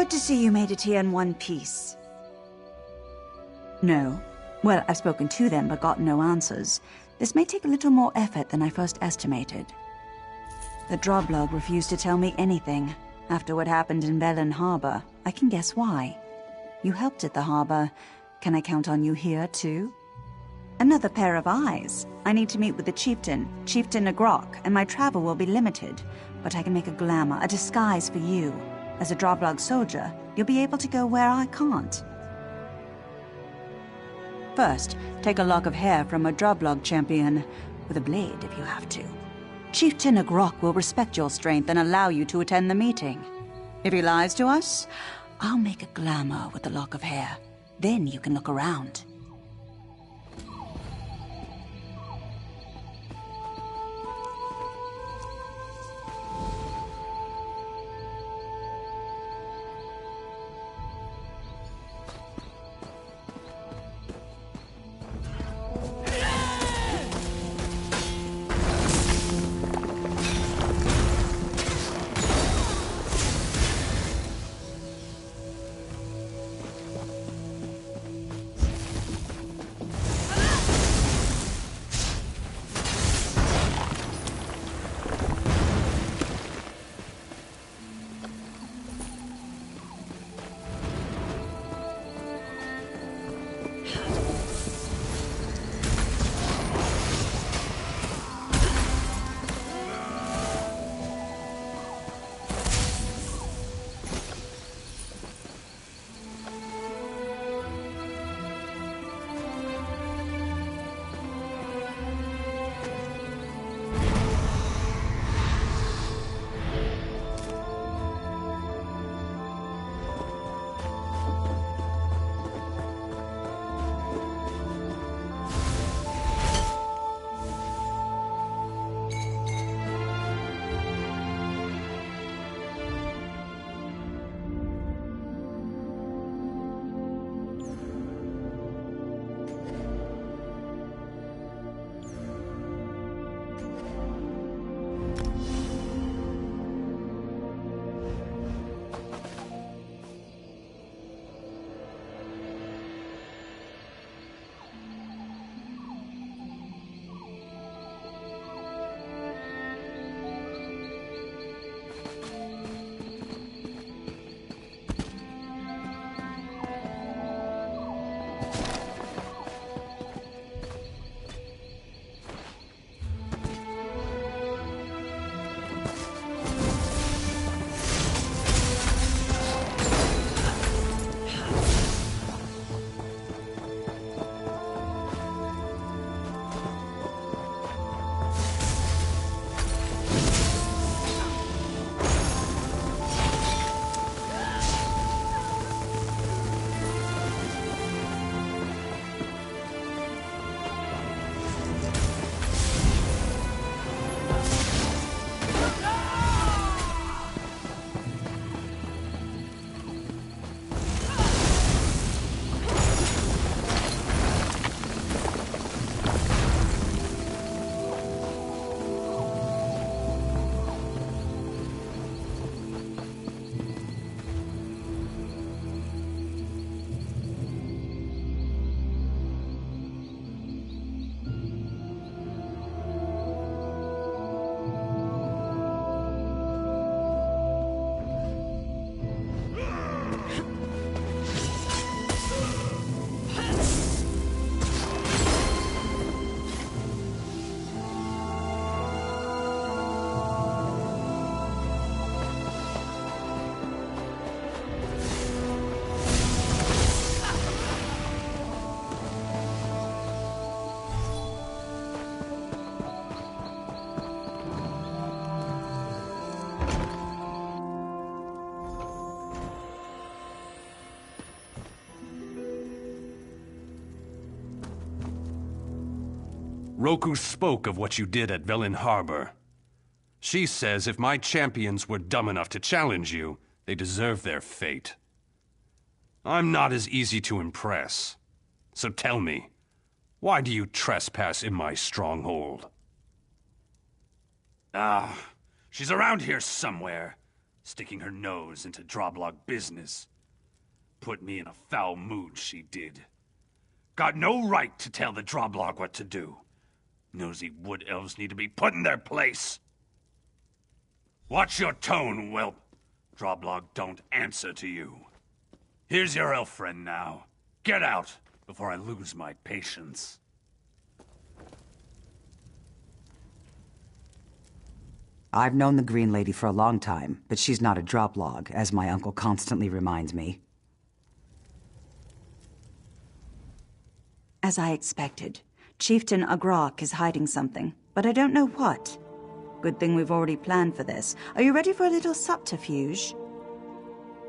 Good to see you made it here in one piece. No. Well, I've spoken to them but gotten no answers. This may take a little more effort than I first estimated. The Droblog refused to tell me anything. After what happened in Velen Harbor, I can guess why. You helped at the harbor. Can I count on you here, too? Another pair of eyes. I need to meet with the Chieftain, Chieftain Nagrok, and my travel will be limited. But I can make a glamour, a disguise for you. As a Droblog soldier, you'll be able to go where I can't. First, take a lock of hair from a Droblog champion, with a blade if you have to. Chieftain Nagrok will respect your strength and allow you to attend the meeting. If he lies to us, I'll make a glamour with the lock of hair. Then you can look around. Roku spoke of what you did at Velen Harbor. She says if my champions were dumb enough to challenge you, they deserve their fate. I'm not as easy to impress. So tell me, why do you trespass in my stronghold? She's around here somewhere. Sticking her nose into Droblog business. Put me in a foul mood, she did. Got no right to tell the Droblog what to do. Nosy wood elves need to be put in their place. Watch your tone, whelp. Droblog don't answer to you. Here's your elf friend now. Get out before I lose my patience. I've known the Green Lady for a long time, but she's not a droplog, as my uncle constantly reminds me. As I expected, Chieftain Agrok is hiding something, but I don't know what. Good thing we've already planned for this. Are you ready for a little subterfuge?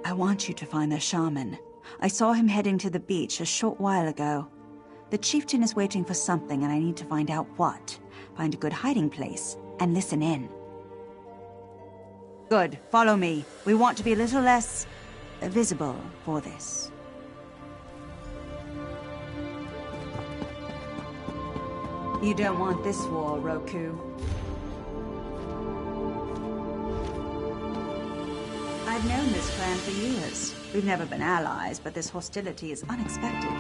I want you to find the shaman. I saw him heading to the beach a short while ago. The chieftain is waiting for something, and I need to find out what. Find a good hiding place, and listen in. Good. Follow me. We want to be a little less visible for this. You don't want this war, Roku. I've known this clan for years. We've never been allies, but this hostility is unexpected.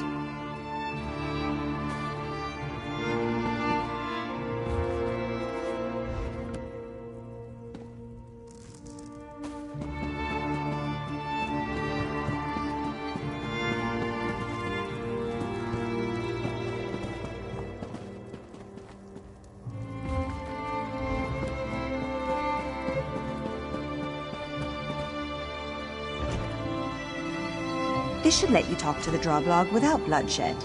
This should let you talk to the Droblog without bloodshed.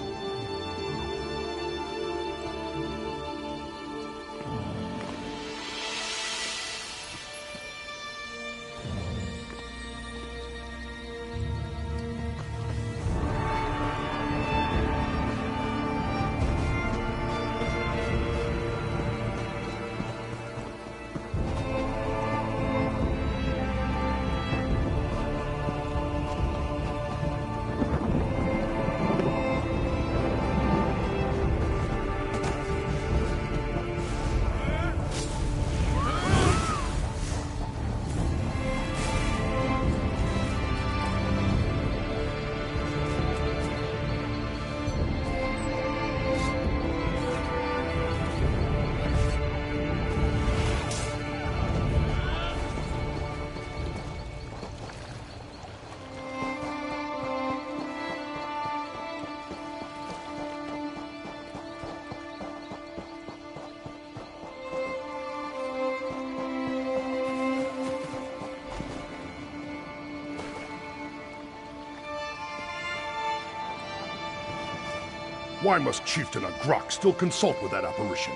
Why must Chieftain Agrok still consult with that apparition?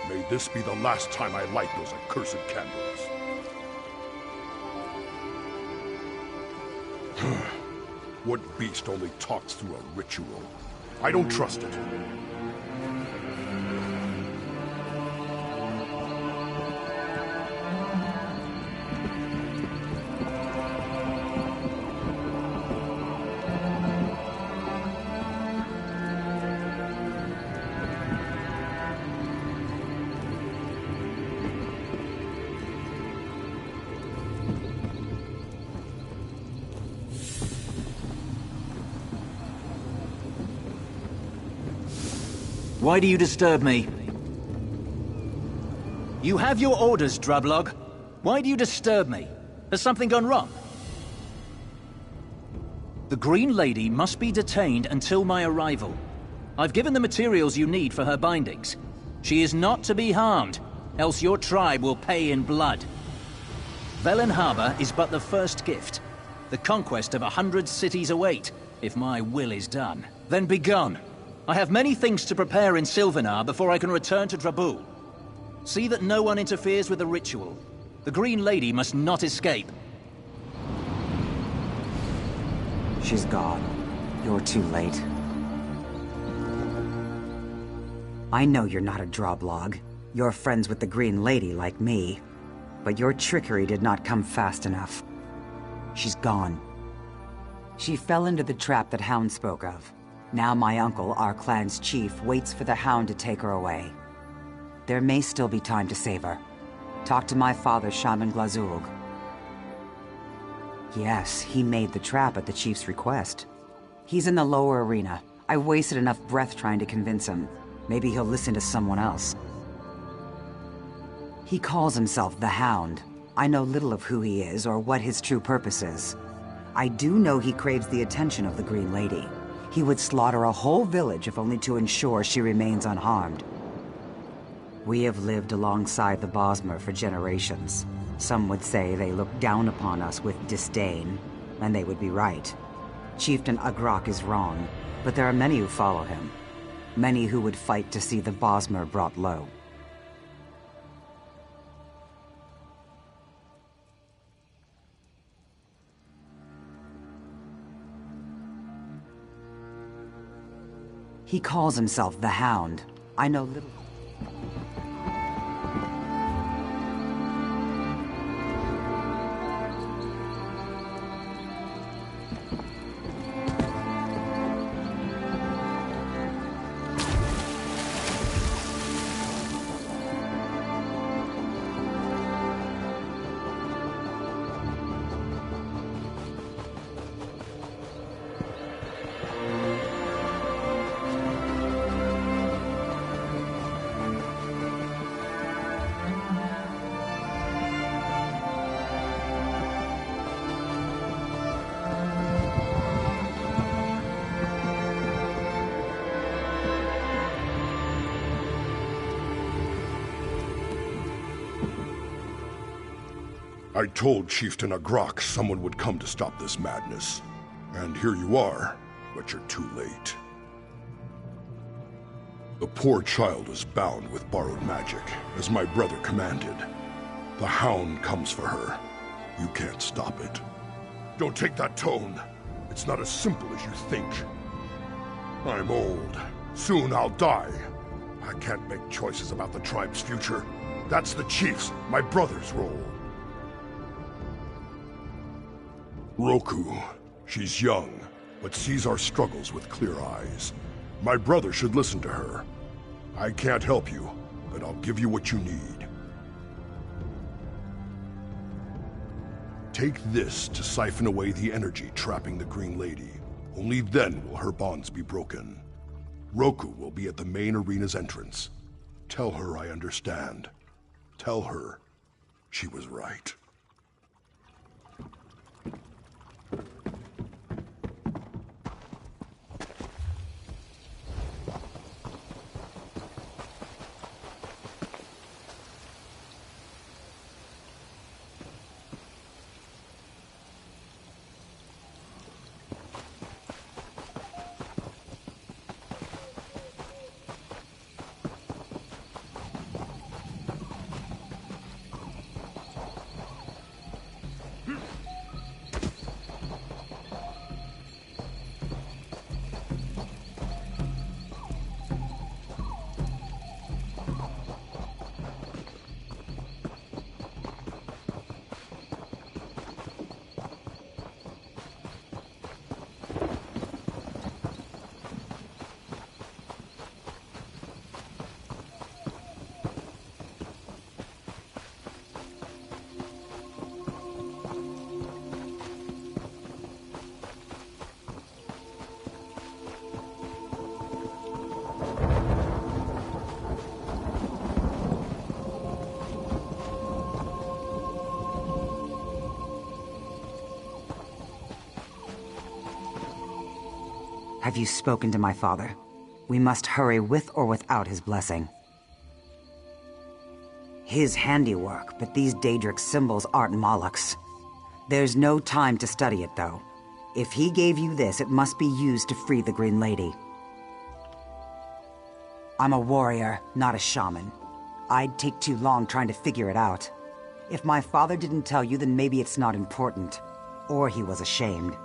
May this be the last time I light those accursed candles. What beast only talks through a ritual? I don't trust it. Why do you disturb me? You have your orders, Droblog. Why do you disturb me? Has something gone wrong? The Green Lady must be detained until my arrival. I've given the materials you need for her bindings. She is not to be harmed, else your tribe will pay in blood. Velen Harbor is but the first gift. The conquest of 100 cities await, if my will is done. Then begone. I have many things to prepare in Sylvanar before I can return to Drabul. See that no one interferes with the ritual. The Green Lady must not escape. She's gone. You're too late. I know you're not a droblog. You're friends with the Green Lady like me. But your trickery did not come fast enough. She's gone. She fell into the trap that Hound spoke of. Now my uncle, our clan's chief, waits for the Hound to take her away. There may still be time to save her. Talk to my father, Shaman Glazulg. Yes, he made the trap at the chief's request. He's in the lower arena. I wasted enough breath trying to convince him. Maybe he'll listen to someone else. He calls himself the Hound. I know little of who he is or what his true purpose is. I do know he craves the attention of the Green Lady. He would slaughter a whole village if only to ensure she remains unharmed. We have lived alongside the Bosmer for generations. Some would say they look down upon us with disdain, and they would be right. Chieftain Agrok is wrong, but there are many who follow him. Many who would fight to see the Bosmer brought low. He calls himself the Hound. I know little... I told Chieftain Agrok someone would come to stop this madness. And here you are, but you're too late. The poor child is bound with borrowed magic, as my brother commanded. The Hound comes for her. You can't stop it. Don't take that tone. It's not as simple as you think. I'm old. Soon I'll die. I can't make choices about the tribe's future. That's the chief's, my brother's role. Roku. She's young, but sees our struggles with clear eyes. My brother should listen to her. I can't help you, but I'll give you what you need. Take this to siphon away the energy trapping the Green Lady. Only then will her bonds be broken. Roku will be at the main arena's entrance. Tell her I understand. Tell her she was right. Have you spoken to my father? We must hurry with or without his blessing. His handiwork, but these Daedric symbols aren't Moloch's. There's no time to study it, though. If he gave you this, it must be used to free the Green Lady. I'm a warrior, not a shaman. I'd take too long trying to figure it out. If my father didn't tell you, then maybe it's not important. Or he was ashamed.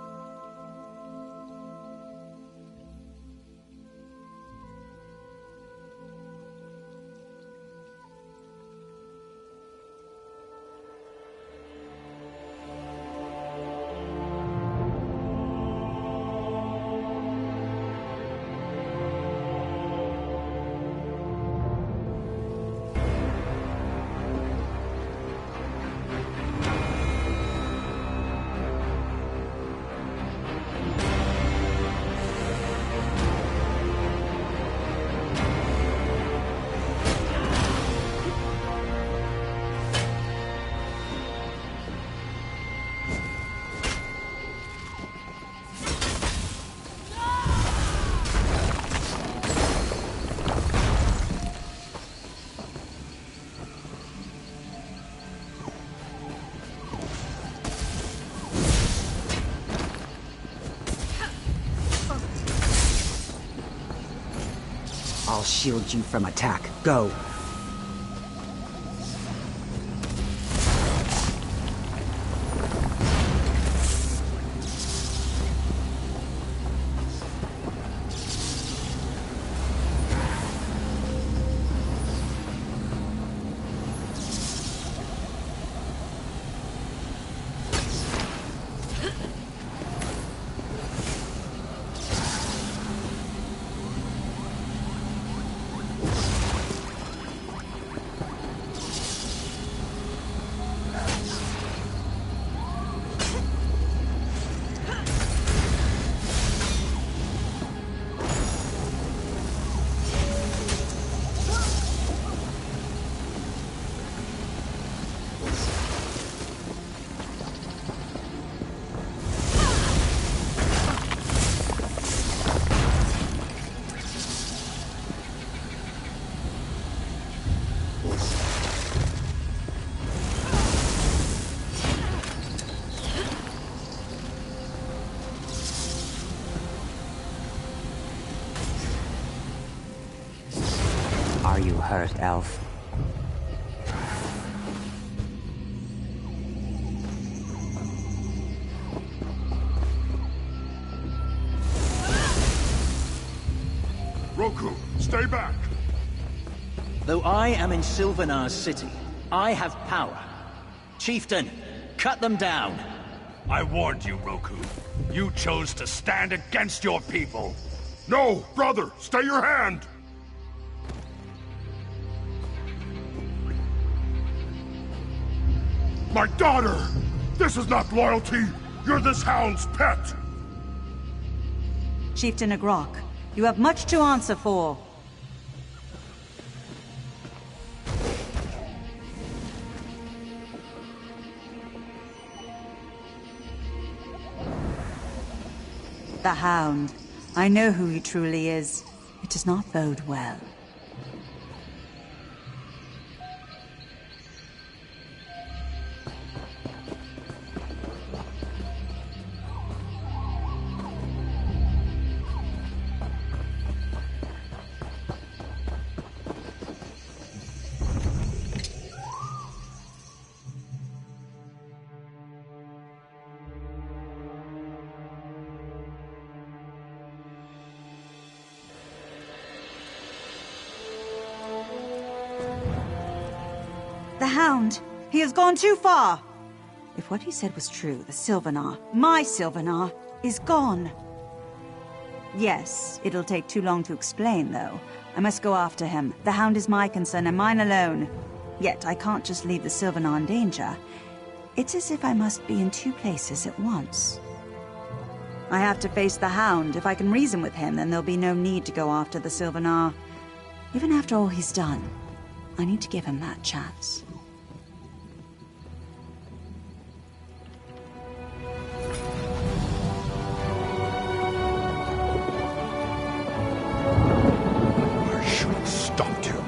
I'll shield you from attack. Go. Are you hurt, Elf? Roku, stay back! Though I am in Sylvanar's city, I have power. Chieftain, cut them down. I warned you, Roku. You chose to stand against your people. No, brother! Stay your hand! My daughter! This is not loyalty! You're this hound's pet! Chieftain Agrok, you have much to answer for. The Hound. I know who he truly is. It does not bode well. The Hound! He has gone too far! If what he said was true, the Sylvanar, my Sylvanar, is gone. Yes, it'll take too long to explain, though. I must go after him. The Hound is my concern and mine alone. Yet I can't just leave the Sylvanar in danger. It's as if I must be in two places at once. I have to face the Hound. If I can reason with him, then there'll be no need to go after the Sylvanar. Even after all he's done, I need to give him that chance. I should have stopped him.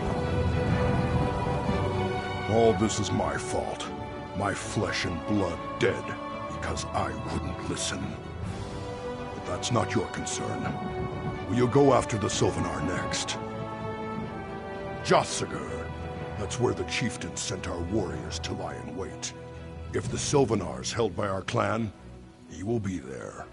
All this is my fault. My flesh and blood dead because I wouldn't listen. But that's not your concern. Will you go after the Sylvanar next? Jotsagar. That's where the chieftain sent our warriors to lie in wait. If the Sylvanar's held by our clan, he will be there.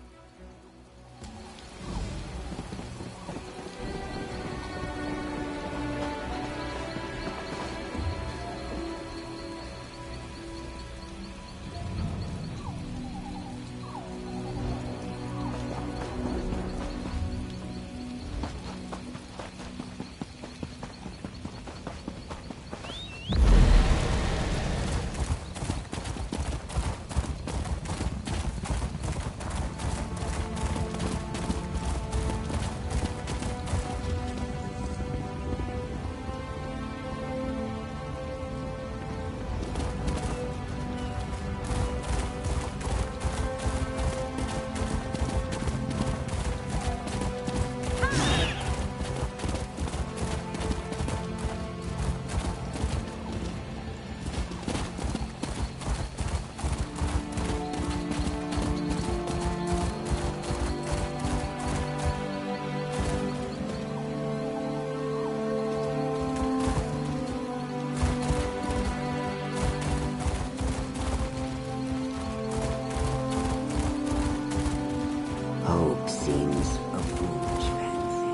Hope seems a foolish fancy.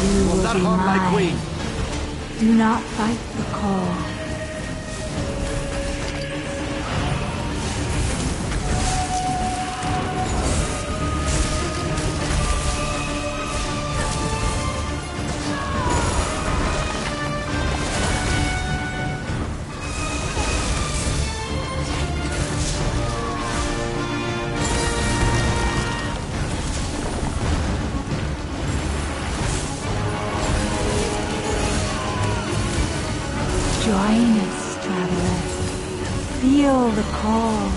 You will be mine. Do not fight the call. Join us, traveler. Feel the call.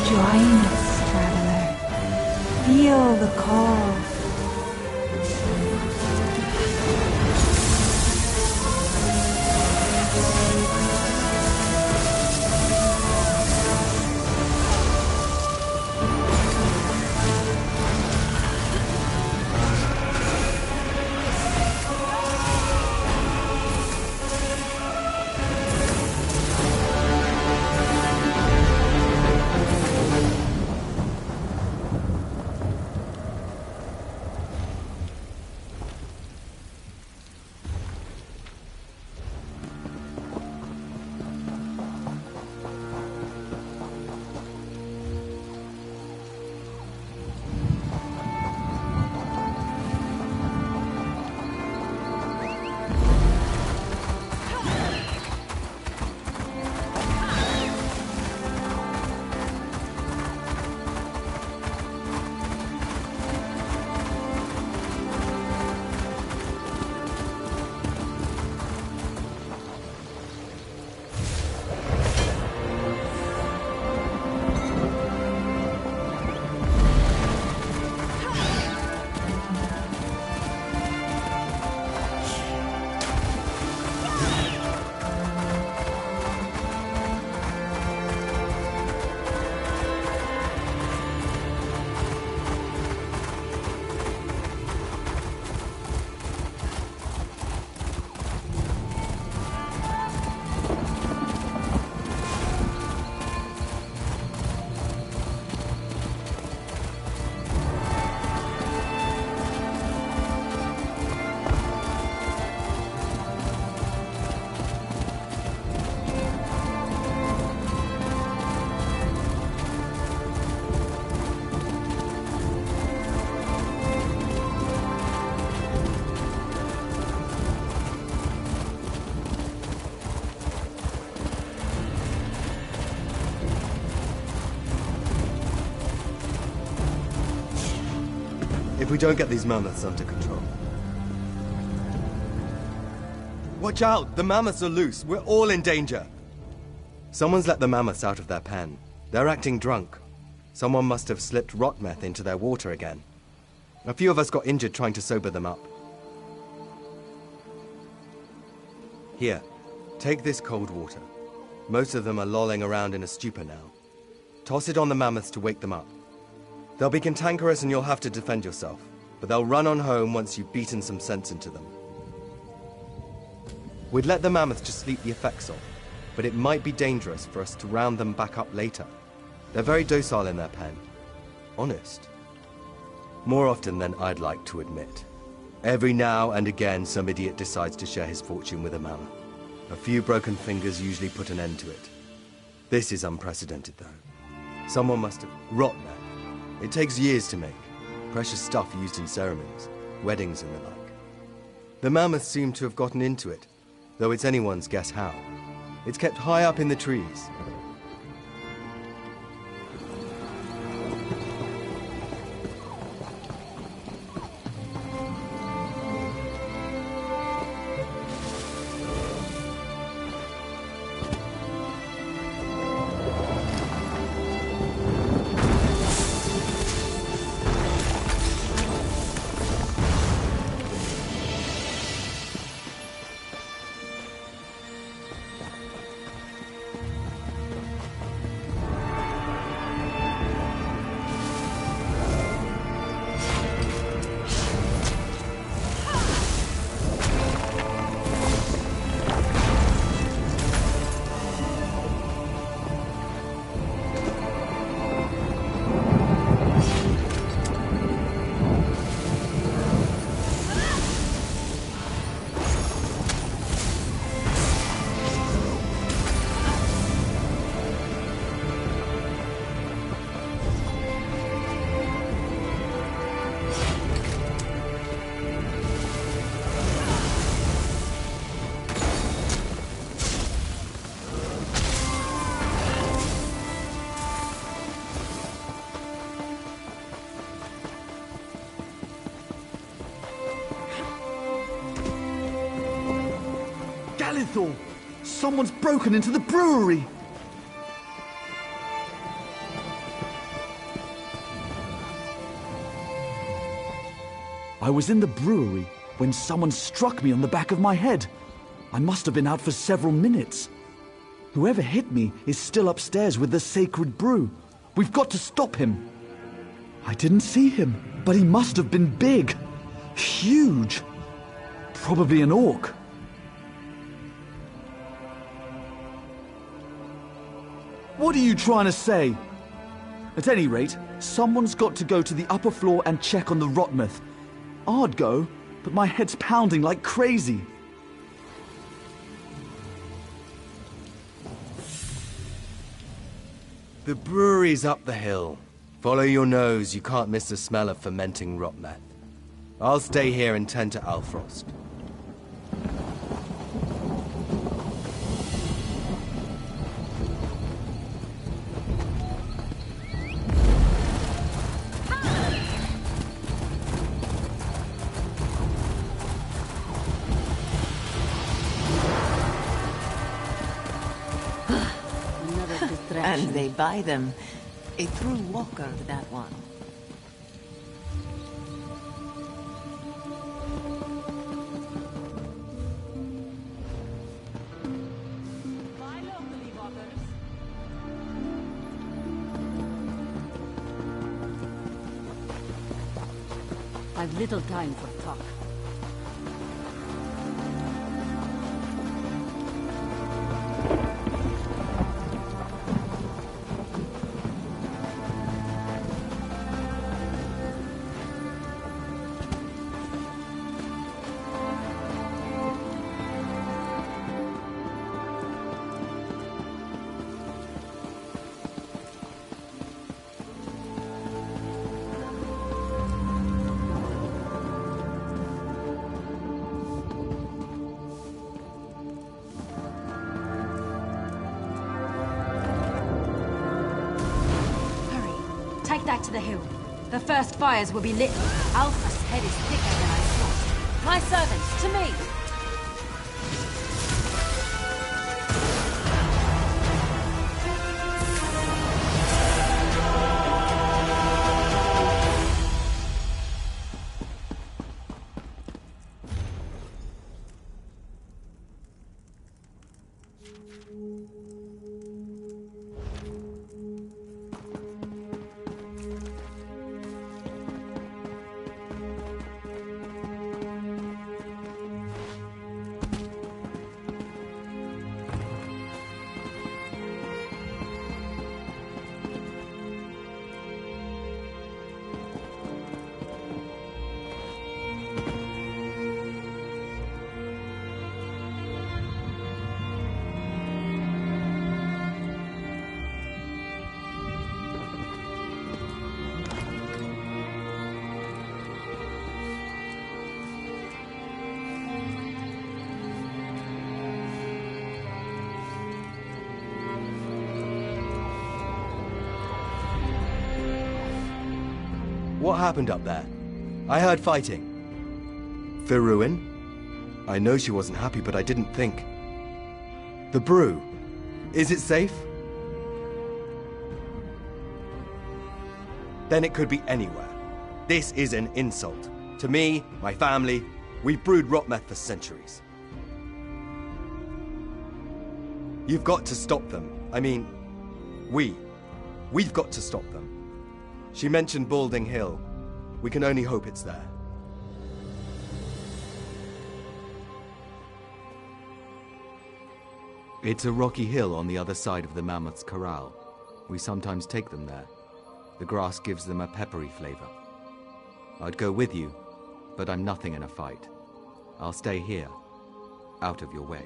Join us, traveler. Feel the call. If we don't get these mammoths under control. Watch out! The mammoths are loose! We're all in danger! Someone's let the mammoths out of their pen. They're acting drunk. Someone must have slipped rot meth into their water again. A few of us got injured trying to sober them up. Here, take this cold water. Most of them are lolling around in a stupor now. Toss it on the mammoths to wake them up. They'll be cantankerous and you'll have to defend yourself, but they'll run on home once you've beaten some sense into them. We'd let the mammoths just sleep the effects off, but it might be dangerous for us to round them back up later. They're very docile in their pen. Honest. More often than I'd like to admit. Every now and again, some idiot decides to share his fortune with a mammoth. A few broken fingers usually put an end to it. This is unprecedented, though. Someone must have... Rot meth. It takes years to make. Precious stuff used in ceremonies, weddings and the like. The mammoths seem to have gotten into it, though it's anyone's guess how. It's kept high up in the trees. Tythor! Someone's broken into the brewery! I was in the brewery when someone struck me on the back of my head. I must have been out for several minutes. Whoever hit me is still upstairs with the sacred brew. We've got to stop him. I didn't see him, but he must have been big. Huge. Probably an orc. What are you trying to say? At any rate, someone's got to go to the upper floor and check on the Rotmouth. I'd go, but my head's pounding like crazy. The brewery's up the hill. Follow your nose, you can't miss the smell of fermenting rot meth. I'll stay here and tend to Alfrost. And they buy them. A true walker, that one. Buy locally, walkers. I've little time for talk. Take that to the hill. The first fires will be lit. Alpha's head is thicker than I thought. My servants, to me! What happened up there? I heard fighting. Firuin? I know she wasn't happy, but I didn't think. The brew. Is it safe? Then it could be anywhere. This is an insult. To me, my family, we've brewed rot meth for centuries. You've got to stop them. I mean, we've got to stop them. She mentioned Balding Hill. We can only hope it's there. It's a rocky hill on the other side of the Mammoth's Corral. We sometimes take them there. The grass gives them a peppery flavor. I'd go with you, but I'm nothing in a fight. I'll stay here, out of your way.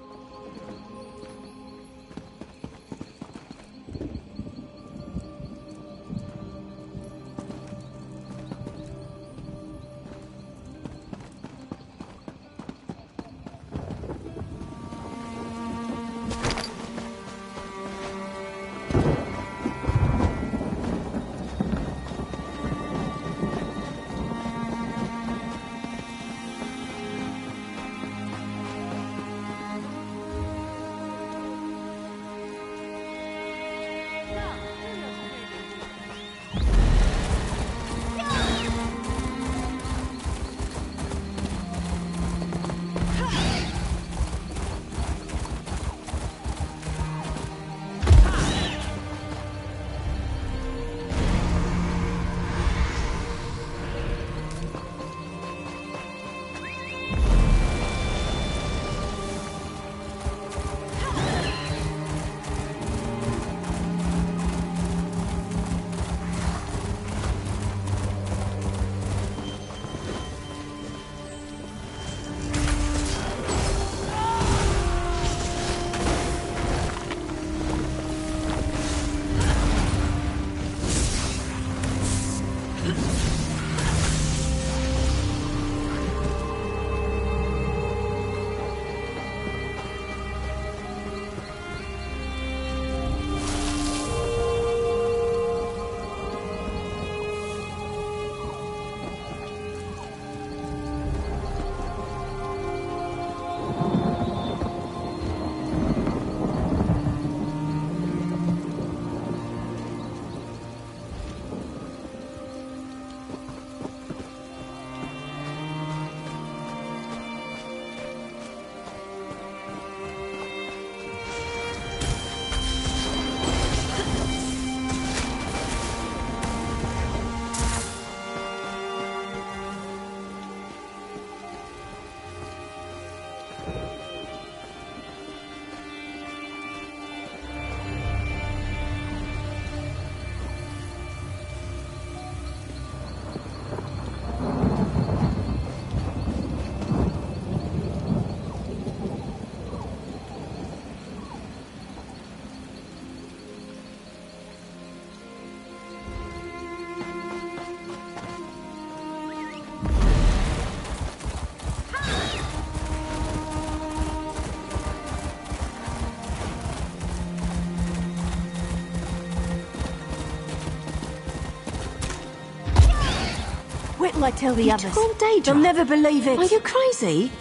Wait till I tell the others. told Daedra? They'll never believe it. Are you crazy?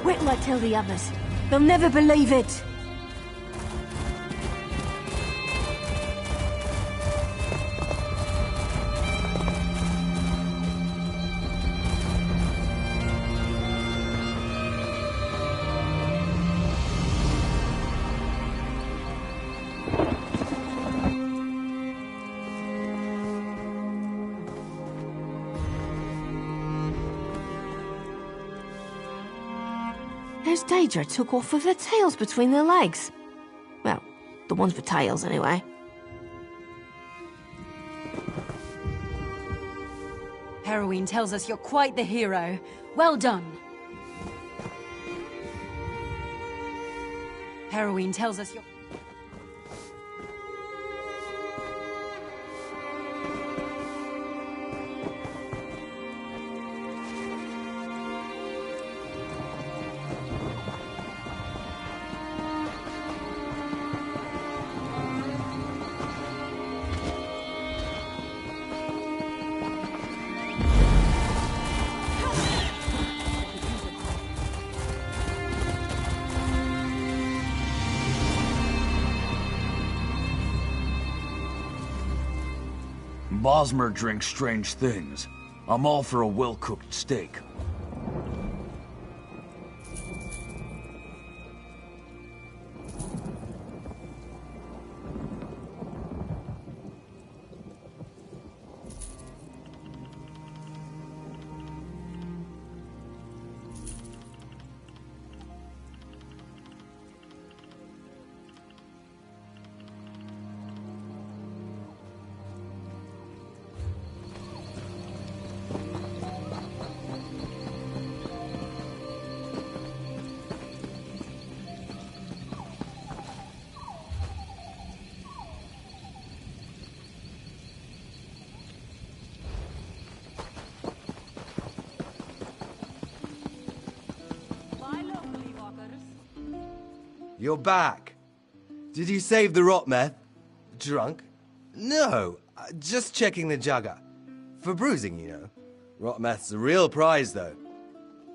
Wait till I tell the others. They'll never believe it. There's Daedra took off with their tails between their legs. Well, the ones with tails, anyway. Heroine tells us you're quite the hero. Well done. Heroine tells us you're... Bosmer drinks strange things. I'm all for a well-cooked steak. You're back. Did you save the rot meth? Drunk? No, just checking the jugger. For bruising, you know. Rot meth's a real prize, though.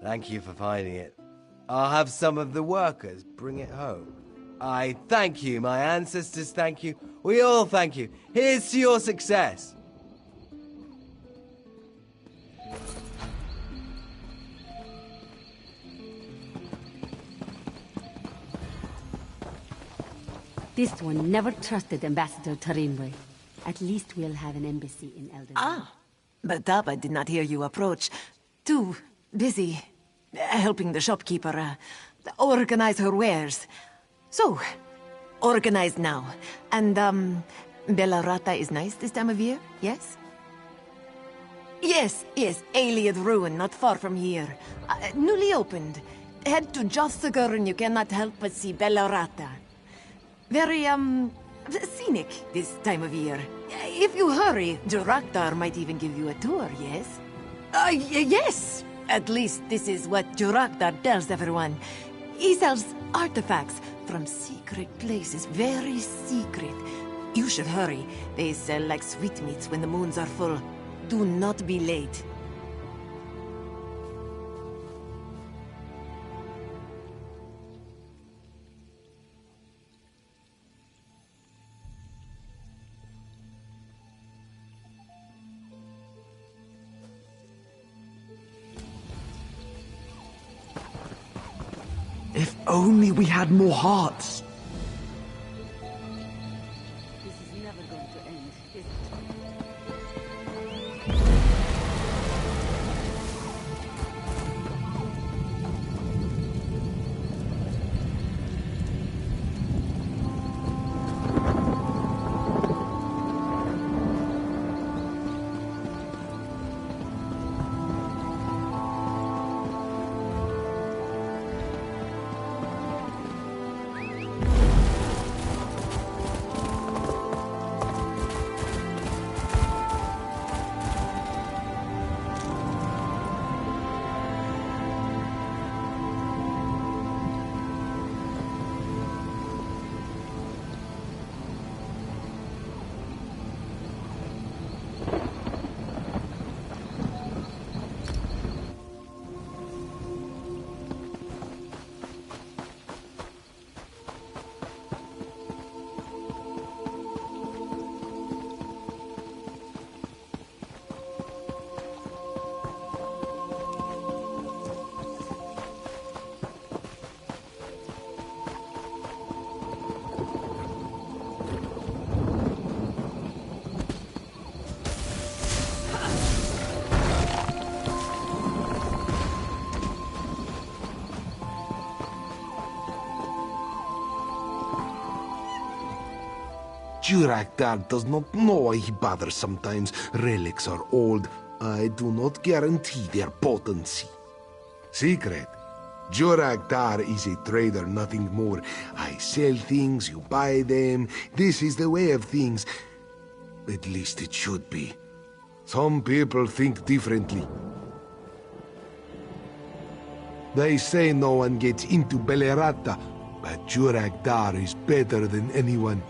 Thank you for finding it. I'll have some of the workers bring it home. I thank you, my ancestors thank you, we all thank you. Here's to your success. This one never trusted Ambassador Tarinwe. At least we'll have an embassy in Elden. But Daba did not hear you approach. Too busy helping the shopkeeper organize her wares. So, organized now. And, Bellarata is nice this time of year, yes? Yes, Alien Ruin, not far from here. Newly opened. Head to Jostiger and you cannot help but see Bellarata. Very, scenic this time of year. If you hurry, Juraktar might even give you a tour, yes? Yes! At least this is what Juraktar tells everyone. He sells artifacts from secret places, very secret. You should hurry. They sell like sweetmeats when the moons are full. Do not be late. If only we had more hearts. This is never going to end, is it? Jurakdar does not know why he bothers sometimes. Relics are old. I do not guarantee their potency. Secret. Jurakdar is a trader, nothing more. I sell things, you buy them. This is the way of things. At least it should be. Some people think differently. They say no one gets into Belerata, but Jurakdar is better than anyone.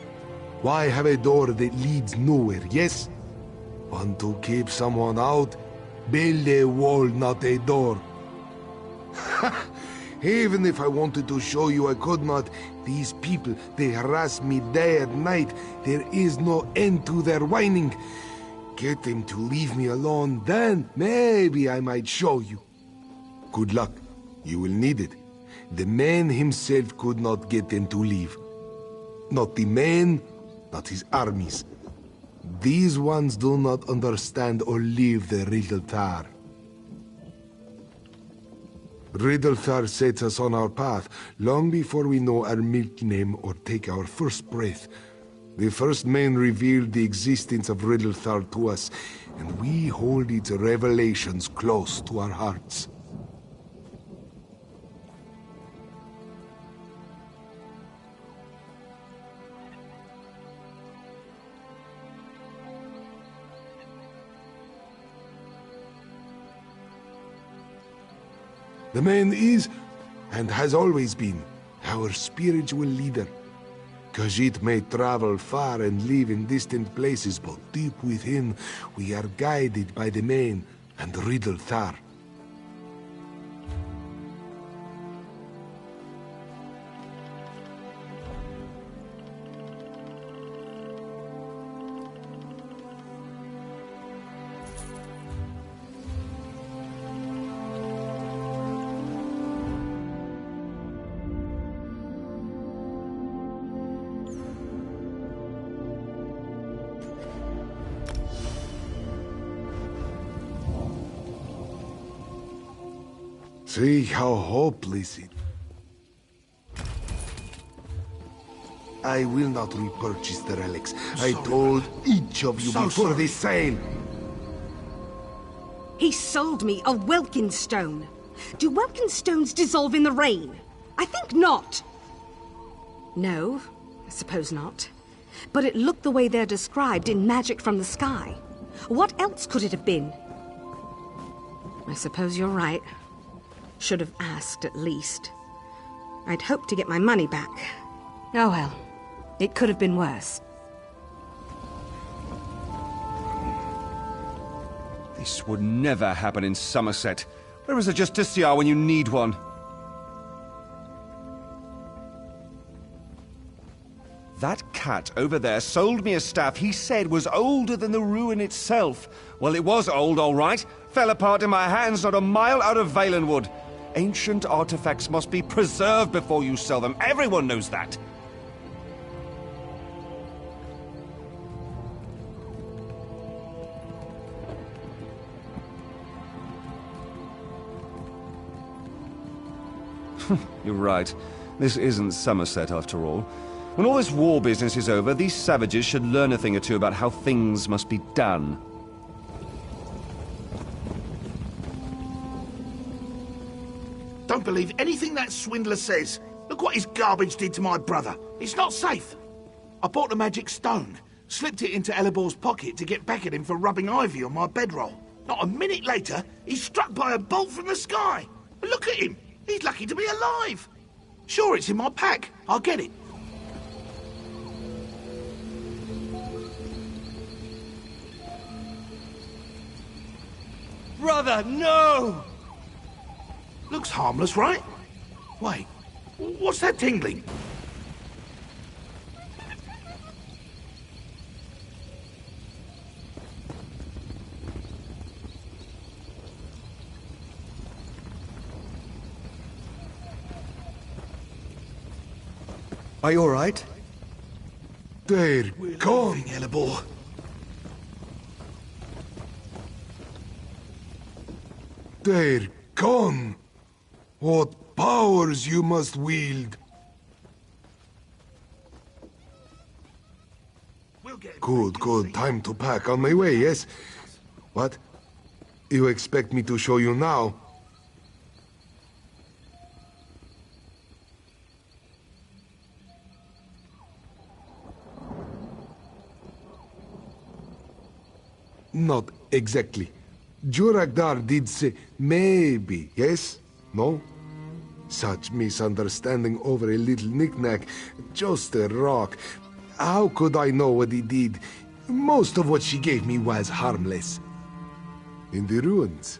Why have a door that leads nowhere, yes? Want to keep someone out? Build a wall, not a door. Even if I wanted to show you, I could not. These people, they harass me day and night. There is no end to their whining. Get them to leave me alone, then maybe I might show you. Good luck. You will need it. The man himself could not get them to leave. Not the man, not his armies. These ones do not understand or leave the Riddletar. Riddletar sets us on our path, long before we know our milk name or take our first breath. The first man revealed the existence of Riddletar to us, and we hold its revelations close to our hearts. The man is, and has always been, our spiritual leader. Khajiit may travel far and live in distant places, but deep within, we are guided by the man and Riddletar. See how hopeless it... I will not repurchase the relics. I told each of you before the sale. He sold me a Welkin stone. Do Welkin stones dissolve in the rain? I think not. No, I suppose not. But it looked the way they're described in Magic from the Sky. What else could it have been? I suppose you're right. Should have asked, at least. I'd hoped to get my money back. Oh well, it could have been worse. This would never happen in Somerset. Where is a justiciar when you need one? That cat over there sold me a staff he said was older than the ruin itself. Well, it was old, all right. Fell apart in my hands not a mile out of Valenwood. Ancient artifacts must be preserved before you sell them. Everyone knows that. You're right. This isn't Somerset, after all. When all this war business is over, these savages should learn a thing or two about how things must be done. Don't believe anything that swindler says. Look what his garbage did to my brother. It's not safe. I bought the magic stone, slipped it into Elibor's pocket to get back at him for rubbing ivy on my bedroll. Not a minute later, he's struck by a bolt from the sky. Look at him. He's lucky to be alive. Sure, it's in my pack. I'll get it. Brother, no! Looks harmless, right? Wait, what's that tingling? Are you all right? They're gone. Elibor. They're gone. What powers you must wield. Good, good. Time to pack. On my way, yes? What? You expect me to show you now? Not exactly. Jurakdar did say maybe, yes? No? Such misunderstanding over a little knick-knack. Just a rock. How could I know what he did? Most of what she gave me was harmless. In the ruins.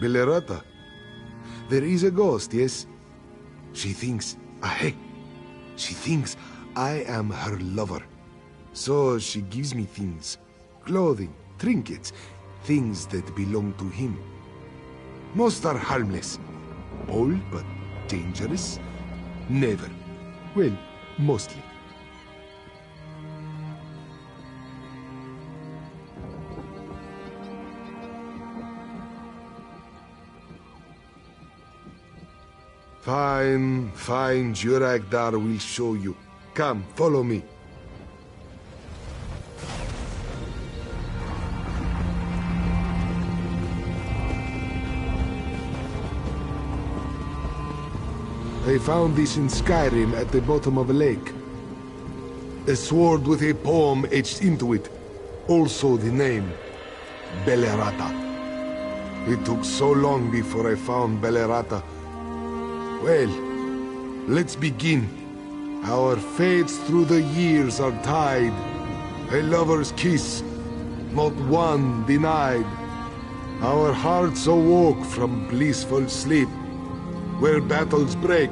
Belerata. There is a ghost, yes? She thinks... She thinks I am her lover. So she gives me things. Clothing, trinkets, things that belong to him. Most are harmless. All but dangerous? Never. Well, mostly. Fine, fine, Jurakdar will show you. Come, follow me. I found this in Skyrim at the bottom of a lake. A sword with a poem etched into it. Also the name, Belerata. It took so long before I found Belerata. Well, let's begin. Our fates through the years are tied. A lover's kiss, not one denied. Our hearts awoke from blissful sleep, where battles break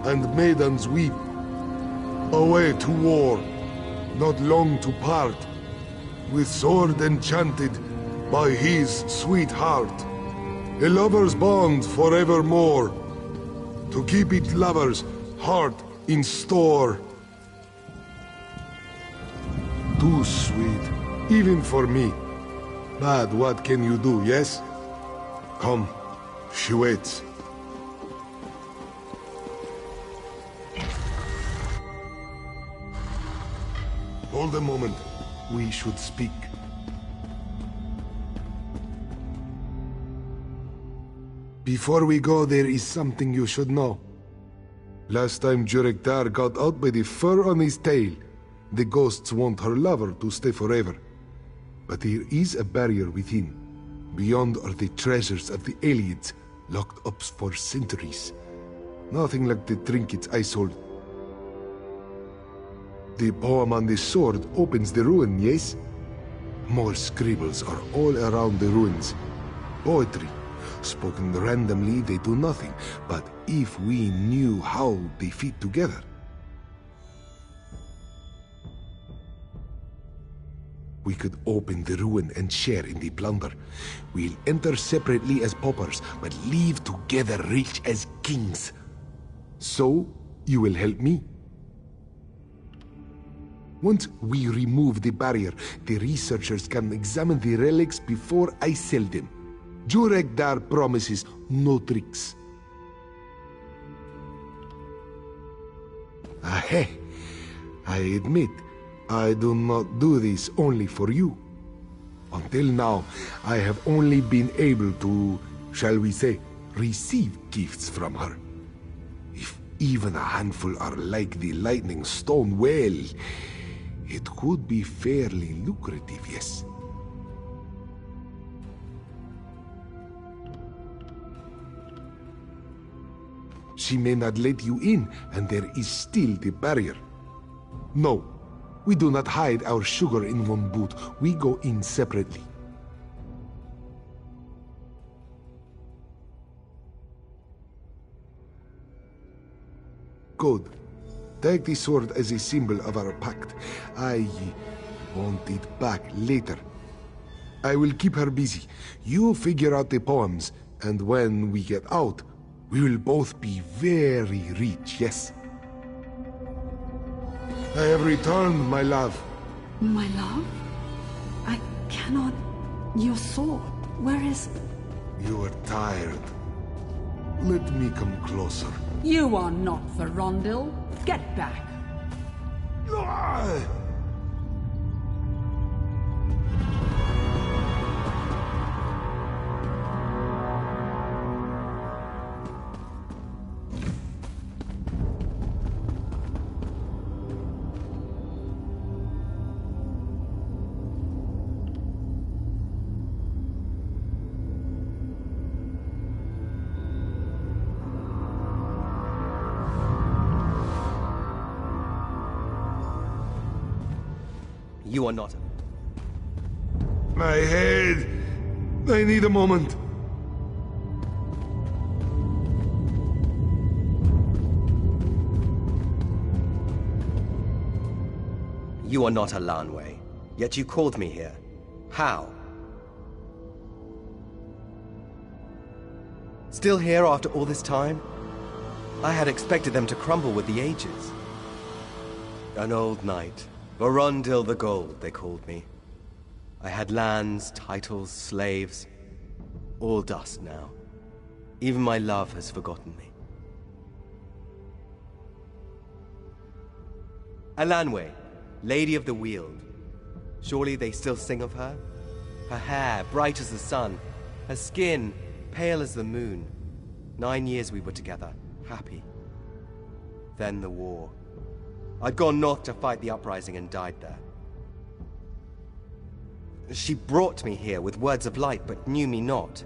and maidens weep. Away to war, not long to part, with sword enchanted by his sweet heart. A lover's bond forevermore, to keep it lover's heart in store. Too sweet, even for me. But what can you do, yes? Come, she waits. Hold a moment. We should speak. Before we go, there is something you should know. Last time Jurakdar got out by the fur on his tail, the ghosts want her lover to stay forever. But there is a barrier within. Beyond are the treasures of the aliens, locked up for centuries. Nothing like the trinkets I sold. The poem on the sword opens the ruin, yes? More scribbles are all around the ruins. Poetry. Spoken randomly, they do nothing. But if we knew how they fit together... we could open the ruin and share in the plunder. We'll enter separately as paupers, but leave together rich as kings. So, you will help me? Once we remove the barrier, the researchers can examine the relics before I sell them. Jurakdar promises no tricks. I admit, I do not do this only for you. Until now, I have only been able to, shall we say, receive gifts from her. If even a handful are like the lightning stone, well, it could be fairly lucrative, yes. She may not let you in, and there is still the barrier. No, we do not hide our sugar in one boot. We go in separately. Good. Take the sword as a symbol of our pact. I want it back later. I will keep her busy. You figure out the poems, and when we get out, we will both be very rich, yes? I have returned, my love. My love? I cannot... Your sword, where is... You are tired. Let me come closer. You are not Verondil. Get back. You are not. My head! I need a moment. You are not a Lanway, yet you called me here. How? Still here after all this time? I had expected them to crumble with the ages. An old knight. Vorondil the Gold, they called me. I had lands, titles, slaves. All dust now. Even my love has forgotten me. Alanwe, Lady of the Weald. Surely they still sing of her? Her hair, bright as the sun. Her skin, pale as the moon. 9 years we were together, happy. Then the war. I'd gone north to fight the uprising and died there. She brought me here with words of light, but knew me not.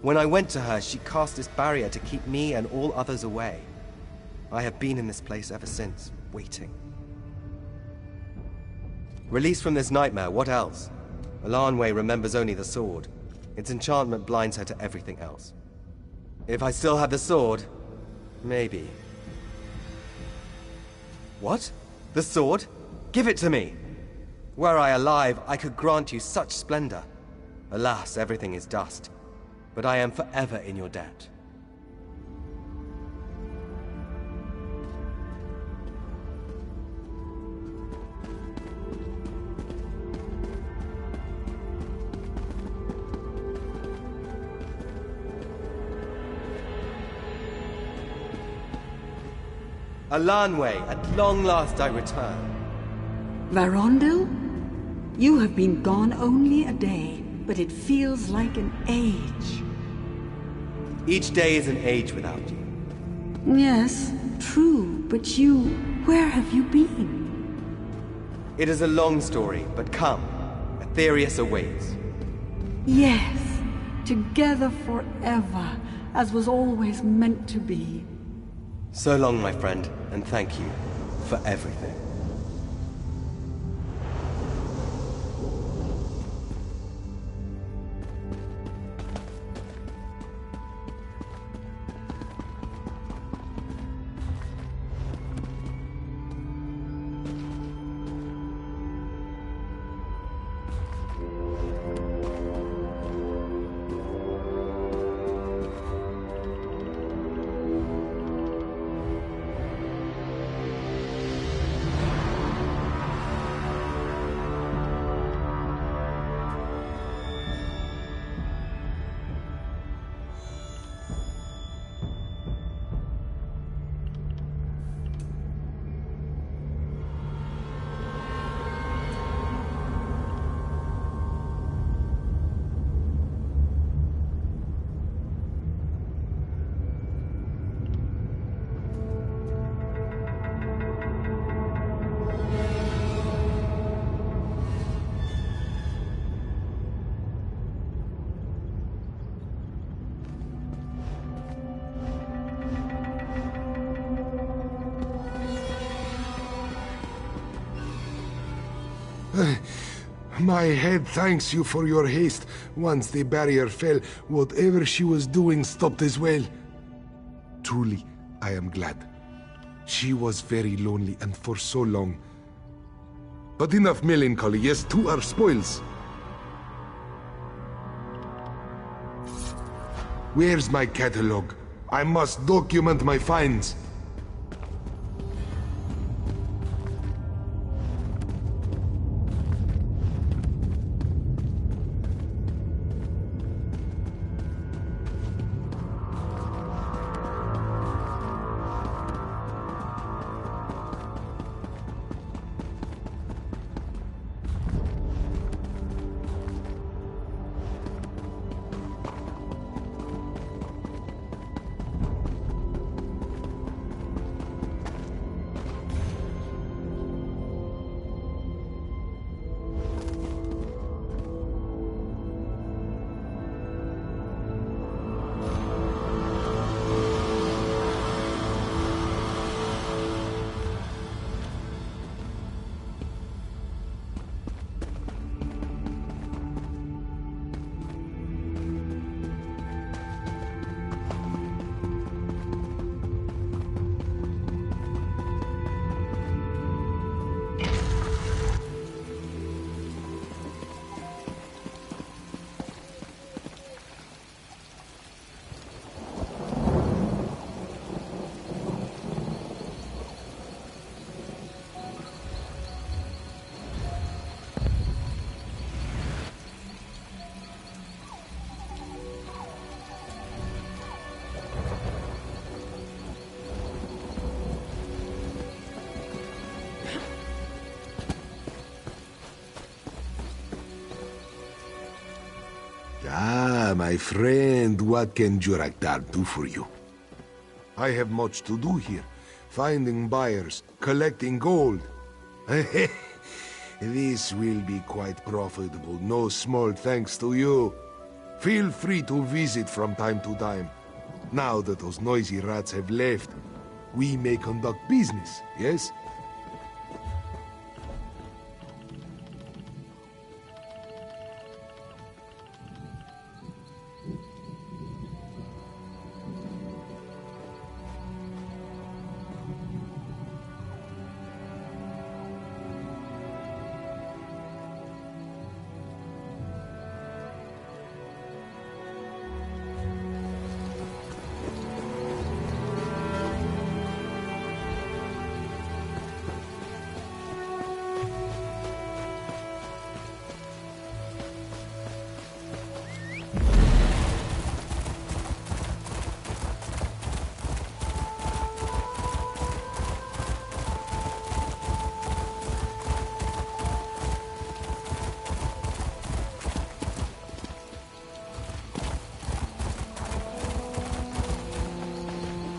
When I went to her, she cast this barrier to keep me and all others away. I have been in this place ever since, waiting. Released from this nightmare, what else? Alanwe remembers only the sword. Its enchantment blinds her to everything else. If I still had the sword, maybe. What? The sword? Give it to me! Were I alive, I could grant you such splendor. Alas, everything is dust. But I am forever in your debt. Alanwe, at long last I return. Vorondil? You have been gone only a day, but it feels like an age. Each day is an age without you. Yes, true, but you... where have you been? It is a long story, but come. Aetherius awaits. Yes, together forever, as was always meant to be. So long, my friend, and thank you for everything. My head thanks you for your haste. Once the barrier fell, whatever she was doing stopped as well. Truly, I am glad. She was very lonely, and for so long. But enough melancholy, yes, to our spoils. Where's my catalogue? I must document my finds. my friend, what can Juraktar do for you? I have much to do here. Finding buyers, collecting gold. This will be quite profitable, no small thanks to you. Feel free to visit from time to time. Now that those noisy rats have left, we may conduct business, yes?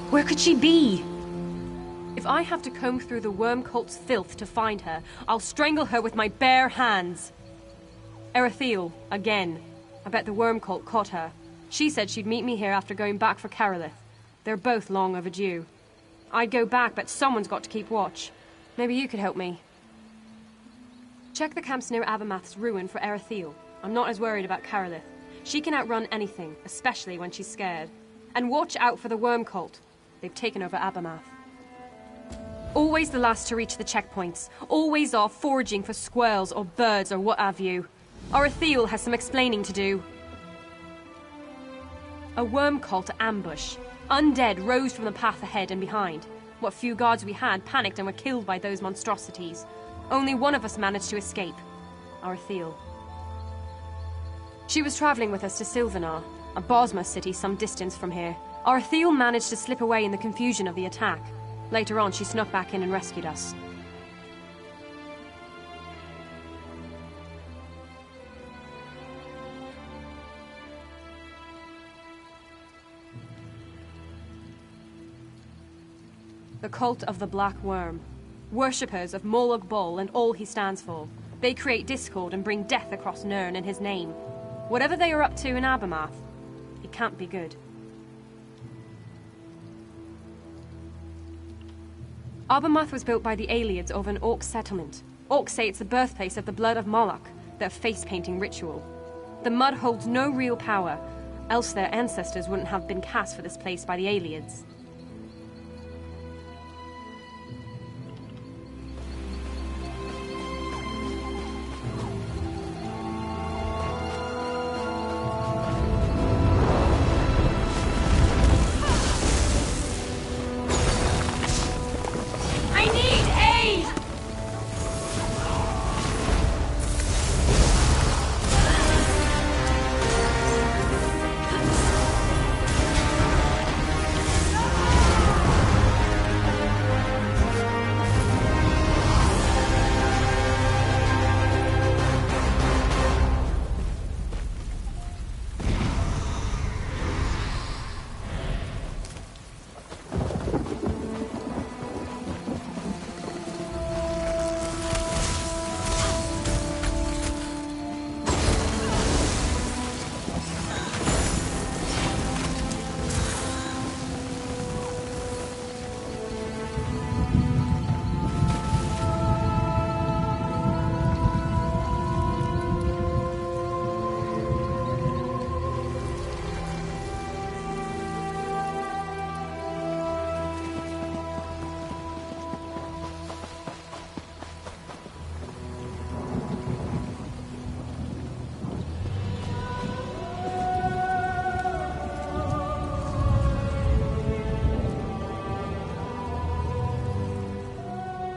Where could she be? If I have to comb through the worm cult's filth to find her, I'll strangle her with my bare hands. Erethiel, again. I bet the worm cult caught her. She said she'd meet me here after going back for Carolith. They're both long overdue. I'd go back, but someone's got to keep watch. Maybe you could help me. Check the camps near Abermath's ruin for Erethiel. I'm not as worried about Carolith. She can outrun anything, especially when she's scared. And watch out for the worm cult. They've taken over Abermath. Always the last to reach the checkpoints. Always off foraging for squirrels or birds or what have you. Erethiel has some explaining to do. A worm cult ambush. Undead rose from the path ahead and behind. What few guards we had panicked and were killed by those monstrosities. Only one of us managed to escape. Erethiel. She was traveling with us to Sylvanar, a Bosma city some distance from here. Erethiel managed to slip away in the confusion of the attack. Later on, she snuck back in and rescued us. The Cult of the Black Worm. Worshippers of Moloch Bol and all he stands for. They create discord and bring death across Nirn in his name. Whatever they are up to in Abermath, it can't be good. Abermath was built by the Aelids over an Orc settlement. Orcs say it's the birthplace of the blood of Moloch, their face-painting ritual. The mud holds no real power, else their ancestors wouldn't have been cast for this place by the Aelids.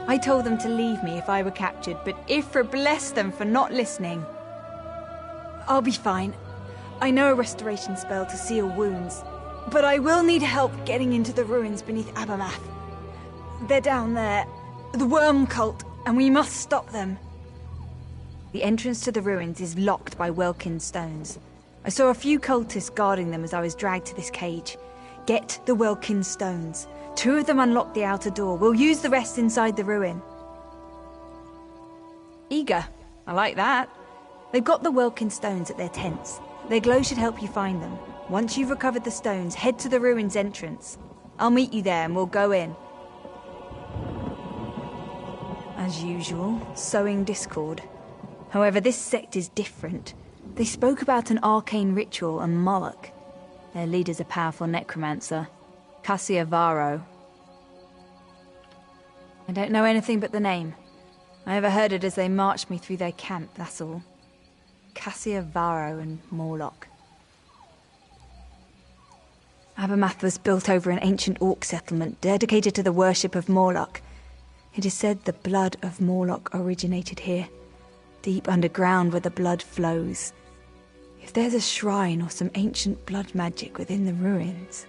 I told them to leave me if I were captured, but Ifra blessed them for not listening. I'll be fine. I know a restoration spell to seal wounds, but I will need help getting into the ruins beneath Abermath. They're down there, the worm cult, and we must stop them. The entrance to the ruins is locked by Welkin stones. I saw a few cultists guarding them as I was dragged to this cage. Get the Welkin stones. 2 of them unlock the outer door. We'll use the rest inside the ruin. Eager. I like that. They've got the Welkin stones at their tents. Their glow should help you find them. Once you've recovered the stones, head to the ruin's entrance. I'll meet you there and we'll go in. As usual, sowing discord. However, this sect is different. They spoke about an arcane ritual and Moloch. Their leader's a powerful necromancer, Cassia Varro. I don't know anything but the name. I overheard it as they marched me through their camp, that's all. Cassia Varro and Morlock. Abermath was built over an ancient orc settlement dedicated to the worship of Morlock. It is said the blood of Morlock originated here, deep underground where the blood flows. If there's a shrine or some ancient blood magic within the ruins...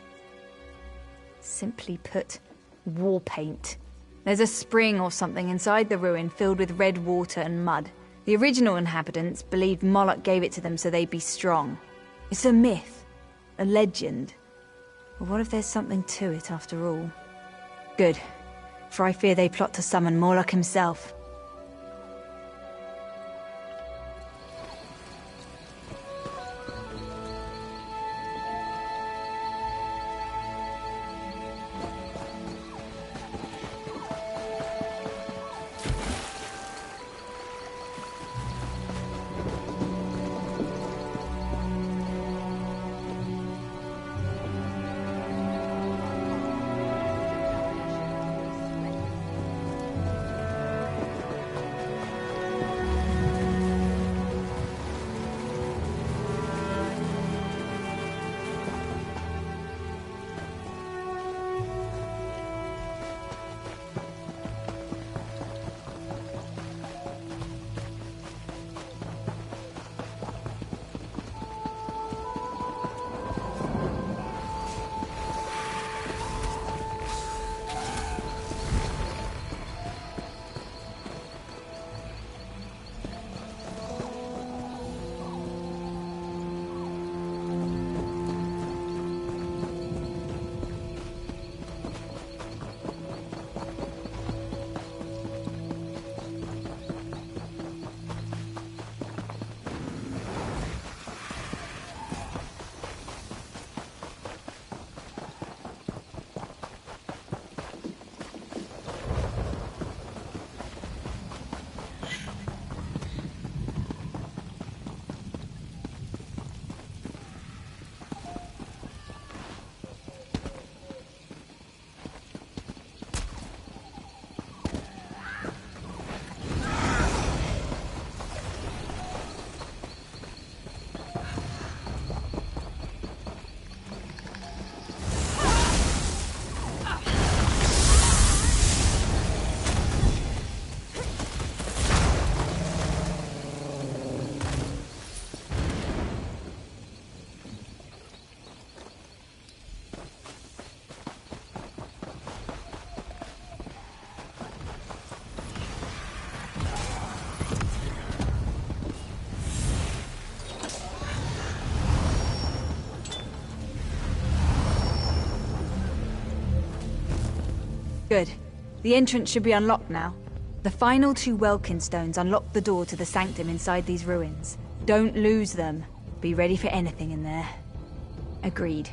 Simply put, war paint. There's a spring or something inside the ruin filled with red water and mud. The original inhabitants believed Moloch gave it to them so they'd be strong. It's a myth, a legend. But what if there's something to it after all? Good, for I fear they plot to summon Moloch himself. Good. The entrance should be unlocked now. The final 2 Welkin stones unlock the door to the sanctum inside these ruins. Don't lose them. Be ready for anything in there. Agreed.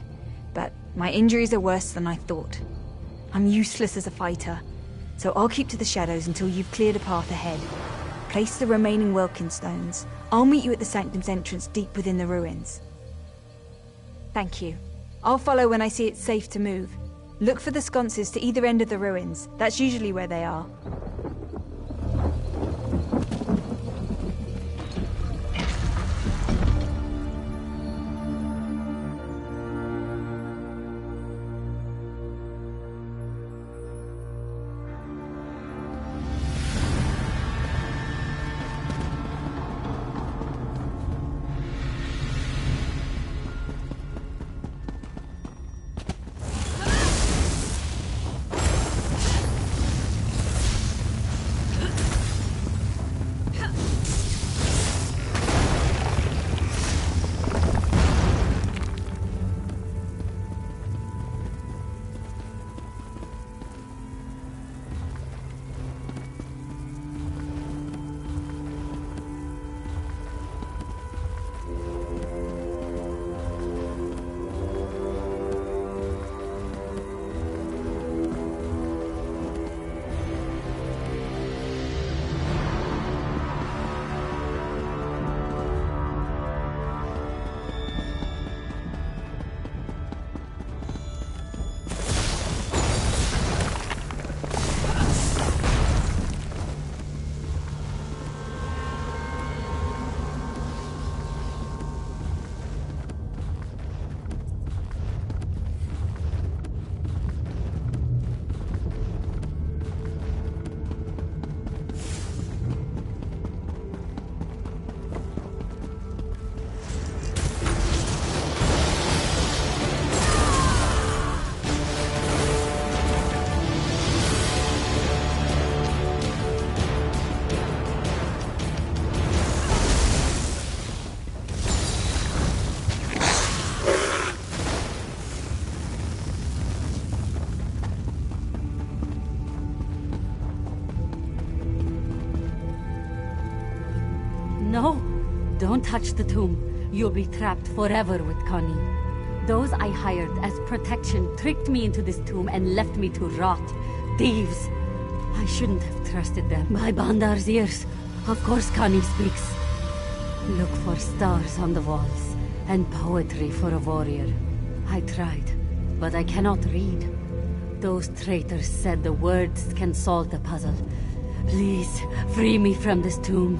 But my injuries are worse than I thought. I'm useless as a fighter, so I'll keep to the shadows until you've cleared a path ahead. Place the remaining Welkin stones. I'll meet you at the sanctum's entrance deep within the ruins. Thank you. I'll follow when I see it's safe to move. Look for the sconces to either end of the ruins. That's usually where they are. No, don't touch the tomb. You'll be trapped forever with Connie. Those I hired as protection tricked me into this tomb and left me to rot. Thieves! I shouldn't have trusted them. By Bandar's ears, of course Connie speaks. Look for stars on the walls, and poetry for a warrior. I tried, but I cannot read. Those traitors said the words can solve the puzzle. Please, free me from this tomb.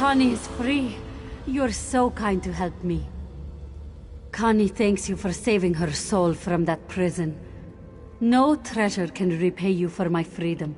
Connie is free. You're so kind to help me. Connie thanks you for saving her soul from that prison. No treasure can repay you for my freedom.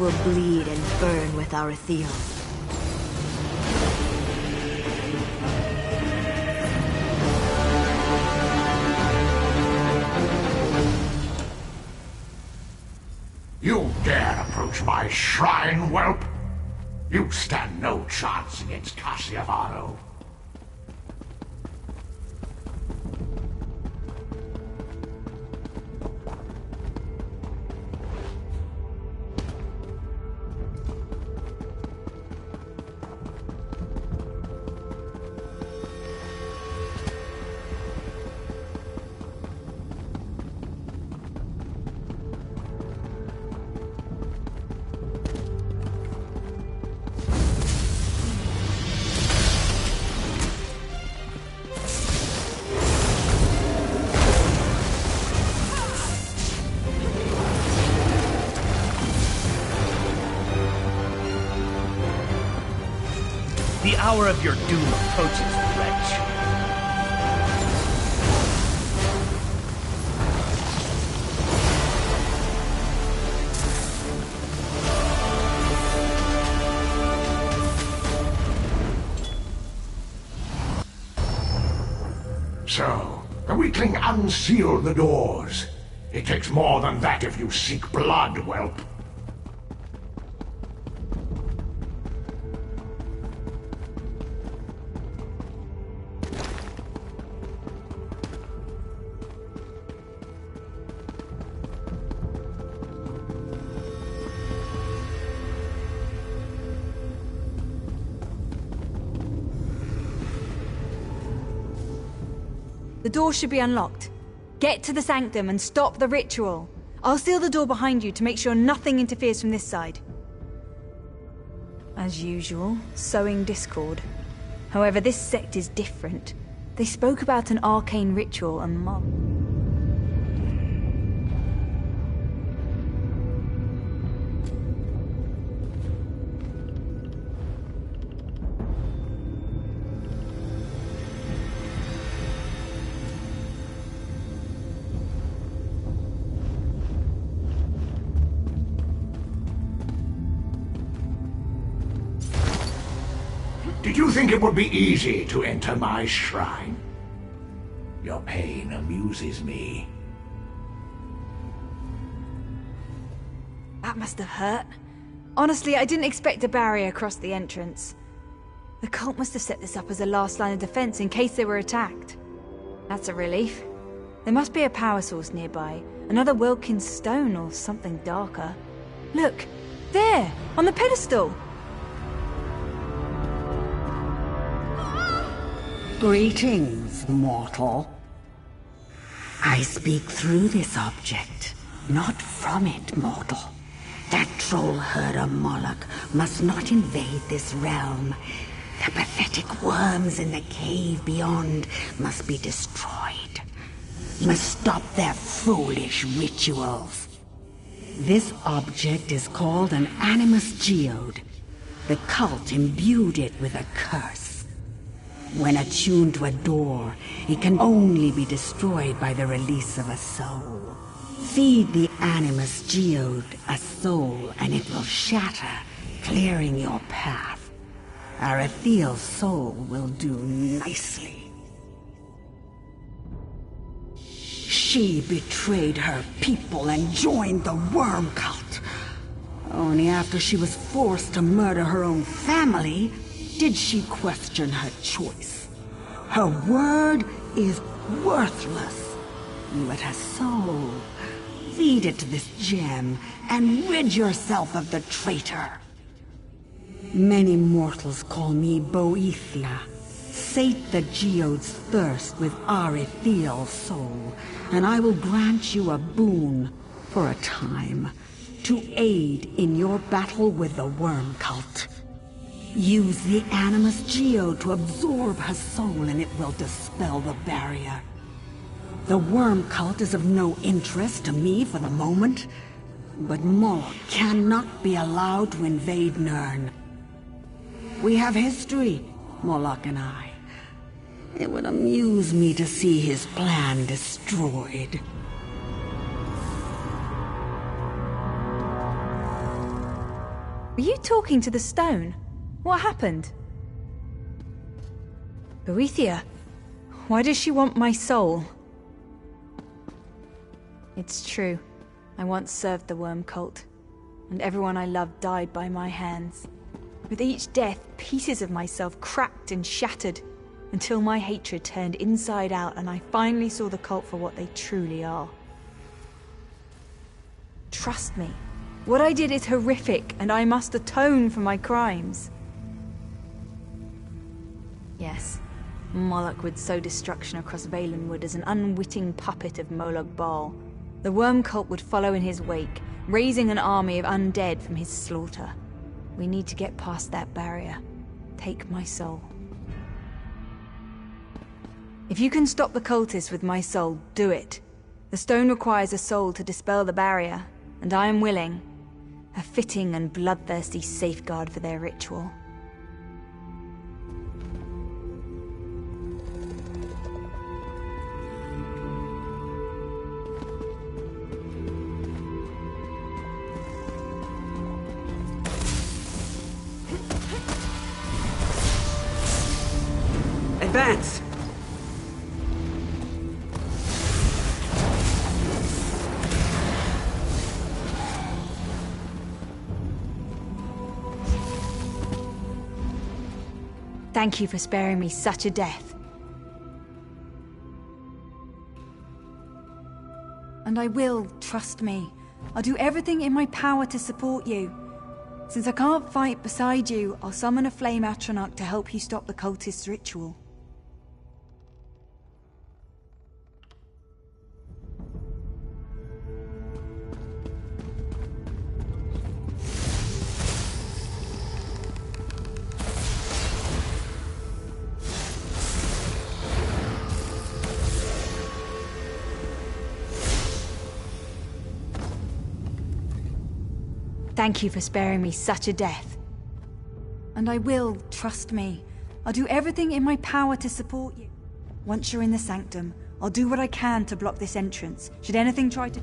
will bleed and burn with our Theo. You dare approach my shrine, whelp? You stand no chance against Cassiavaro. The hour of your doom approaches, wretch. So, the weakling unsealed the doors. It takes more than that if you seek blood, whelp. The door should be unlocked. Get to the sanctum and stop the ritual. I'll seal the door behind you to make sure nothing interferes from this side. As usual, sowing discord. However, this sect is different. They spoke about an arcane ritual and Did you think it would be easy to enter my shrine? Your pain amuses me. That must have hurt. Honestly, I didn't expect a barrier across the entrance. The cult must have set this up as a last line of defense in case they were attacked. That's a relief. There must be a power source nearby. Another Wilkins stone or something darker. Look! There! On the pedestal! Greetings, mortal. I speak through this object, not from it, mortal. That troll herder Moloch must not invade this realm. The pathetic worms in the cave beyond must be destroyed. You must stop their foolish rituals. This object is called an Animus Geode. The cult imbued it with a curse. When attuned to a door, it can only be destroyed by the release of a soul. Feed the Animus Geode a soul and it will shatter, clearing your path. Arethiel's soul will do nicely. She betrayed her people and joined the worm cult. Only after she was forced to murder her own family did she question her choice. Her word is worthless. But her soul, feed it to this gem and rid yourself of the traitor. Many mortals call me Boethia. Sate the geode's thirst with Arethiel's soul, and I will grant you a boon for a time to aid in your battle with the worm cult. Use the Animus Geode to absorb her soul and it will dispel the barrier. The worm cult is of no interest to me for the moment, but Moloch cannot be allowed to invade Nirn. We have history, Moloch and I. It would amuse me to see his plan destroyed. Were you talking to the stone? What happened? Boethia, why does she want my soul? It's true. I once served the worm cult, and everyone I loved died by my hands. With each death, pieces of myself cracked and shattered, until my hatred turned inside out and I finally saw the cult for what they truly are. Trust me, what I did is horrific, and I must atone for my crimes. Yes, Moloch would sow destruction across Valenwood as an unwitting puppet of Moloch Baal. The worm cult would follow in his wake, raising an army of undead from his slaughter. We need to get past that barrier. Take my soul. If you can stop the cultists with my soul, do it. The stone requires a soul to dispel the barrier, and I am willing. A fitting and bloodthirsty safeguard for their ritual. Advance! Thank you for sparing me such a death. And I will, trust me. I'll do everything in my power to support you. Since I can't fight beside you, I'll summon a flame Atronach to help you stop the cultist's ritual. Thank you for sparing me such a death. And I will, trust me. I'll do everything in my power to support you. Once you're in the sanctum, I'll do what I can to block this entrance, should anything try to...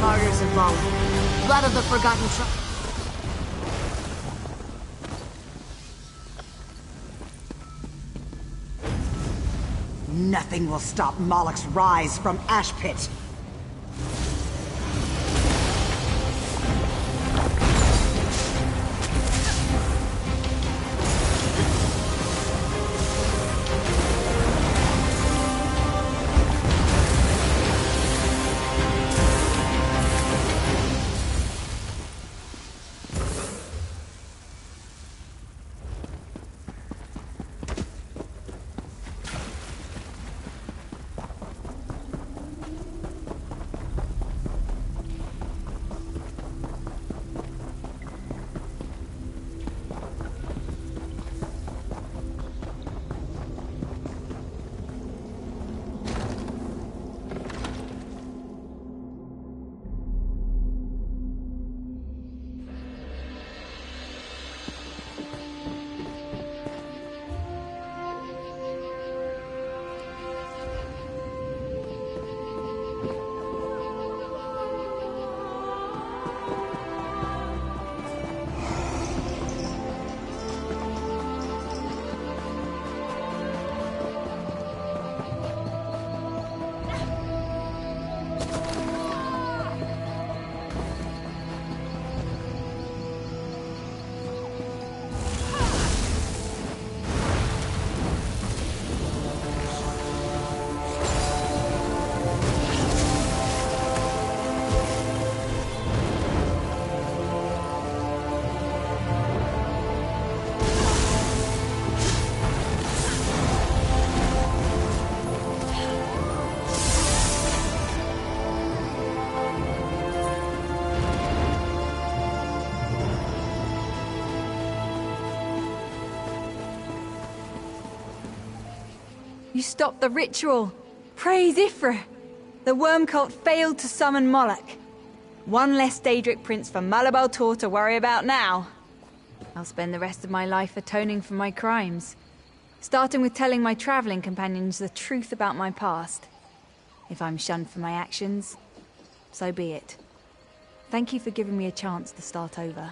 Martyrs of Moloch, blood of the forgotten Nothing will stop Moloch's rise from Ash Pit. You stopped the ritual. Praise Ifra! The worm cult failed to summon Moloch. One less Daedric prince for Malabal Tor to worry about now. I'll spend the rest of my life atoning for my crimes. Starting with telling my traveling companions the truth about my past. If I'm shunned for my actions, so be it. Thank you for giving me a chance to start over.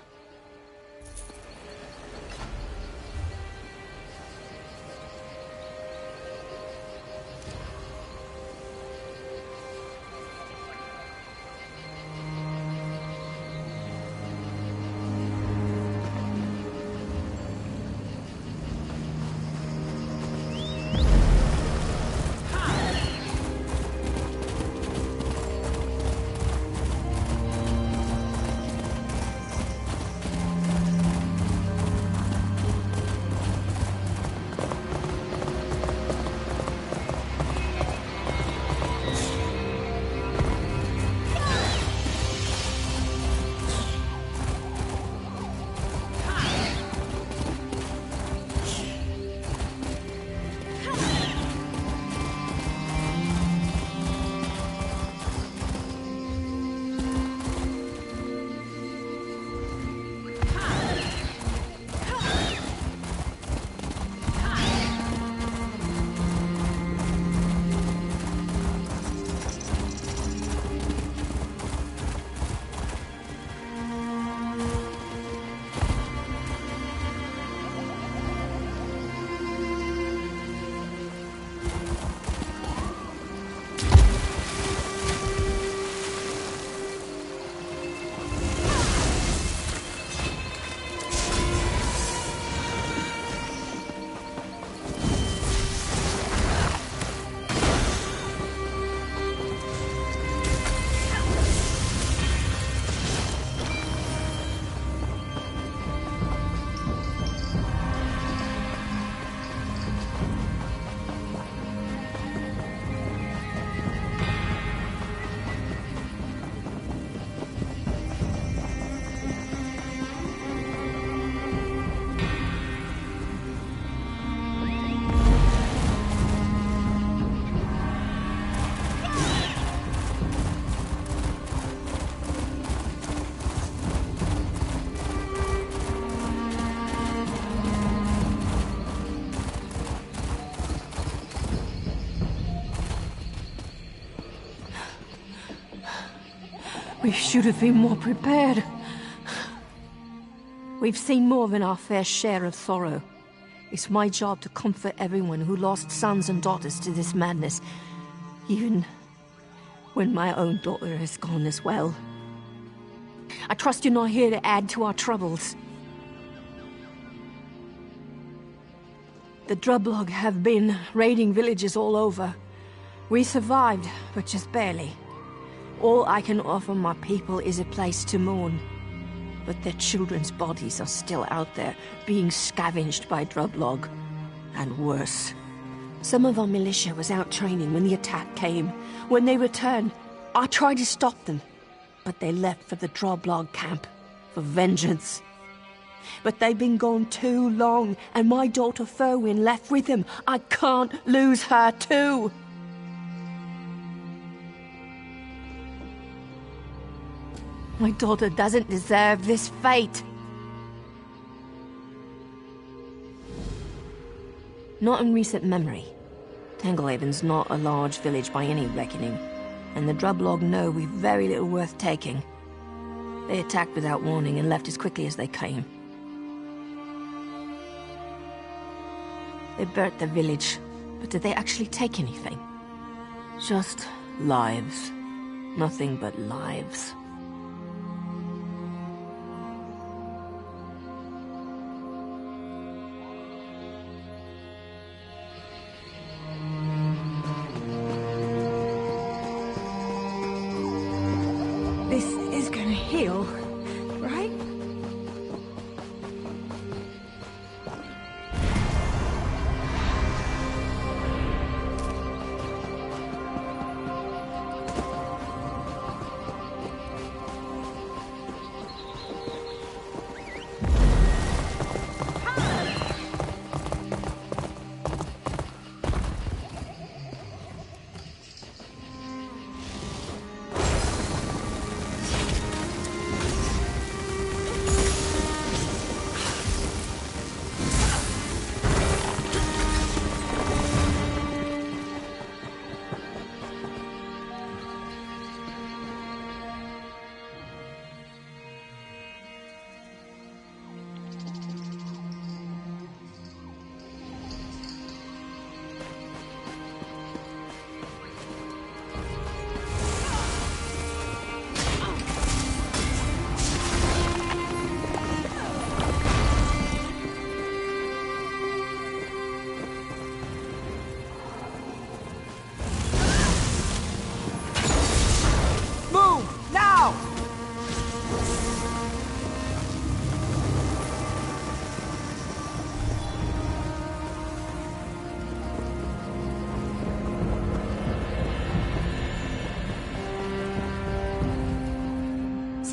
We should have been more prepared. We've seen more than our fair share of sorrow. It's my job to comfort everyone who lost sons and daughters to this madness, even when my own daughter has gone as well. I trust you're not here to add to our troubles. The Drublog have been raiding villages all over. We survived, but just barely. All I can offer my people is a place to mourn. But their children's bodies are still out there, being scavenged by Drublog. And worse. Some of our militia was out training when the attack came. When they returned, I tried to stop them. But they left for the Drublog camp, for vengeance. But they've been gone too long, and my daughter Ferwin left with them. I can't lose her too! My daughter doesn't deserve this fate. Not in recent memory. Tanglehaven's not a large village by any reckoning, and the Drublog know we've very little worth taking. They attacked without warning and left as quickly as they came. They burnt the village, but did they actually take anything? Just lives. Nothing but lives. This is gonna heal, right?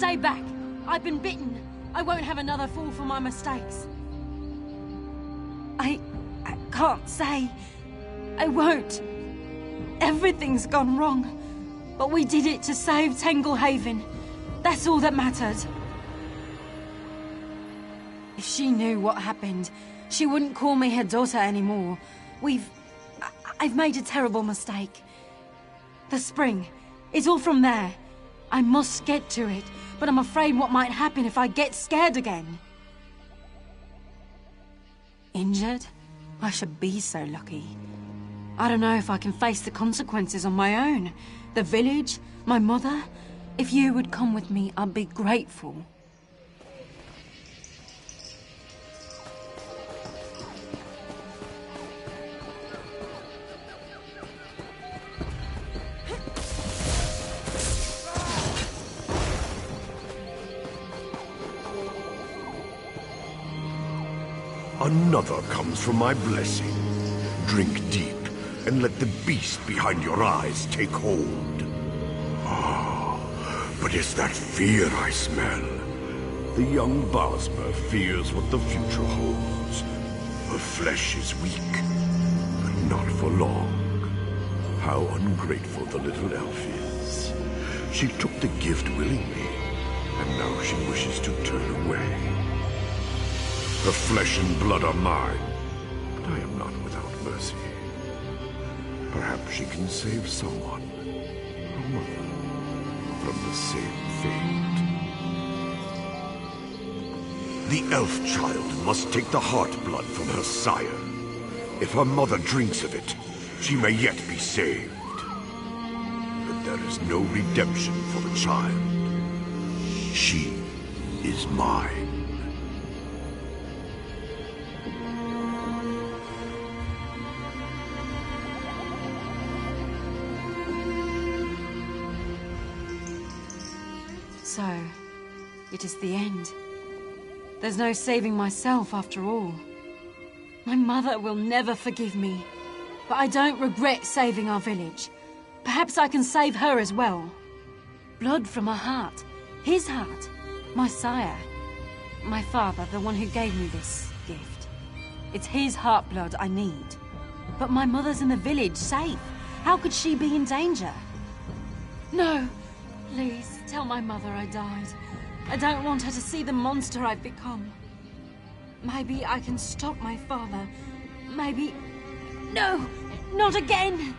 stay back. I've been bitten. I won't have another fall for my mistakes. I can't say. I won't. Everything's gone wrong. But we did it to save Tanglehaven. That's all that mattered. If she knew what happened, she wouldn't call me her daughter anymore. I've made a terrible mistake. The spring, it's all from there. I must get to it, but I'm afraid what might happen if I get scared again. Injured? I should be so lucky. I don't know if I can face the consequences on my own. The village, my mother. If you would come with me, I'd be grateful. Another comes from my blessing. Drink deep, and let the beast behind your eyes take hold. Ah, but it's that fear I smell. The young Bosmer fears what the future holds. Her flesh is weak, but not for long. How ungrateful the little elf is. She took the gift willingly, and now she wishes to turn away. Her flesh and blood are mine, but I am not without mercy. Perhaps she can save someone, her mother, from the same fate. The elf child must take the heart blood from her sire. If her mother drinks of it, she may yet be saved. But there is no redemption for the child. She is mine. So, it is the end. There's no saving myself after all. My mother will never forgive me. But I don't regret saving our village. Perhaps I can save her as well. Blood from her heart. His heart. My sire. My father, the one who gave me this gift. It's his heart blood I need. But my mother's in the village, safe. How could she be in danger? No. Please, tell my mother I died. I don't want her to see the monster I've become. Maybe I can stop my father. Maybe... No! Not again!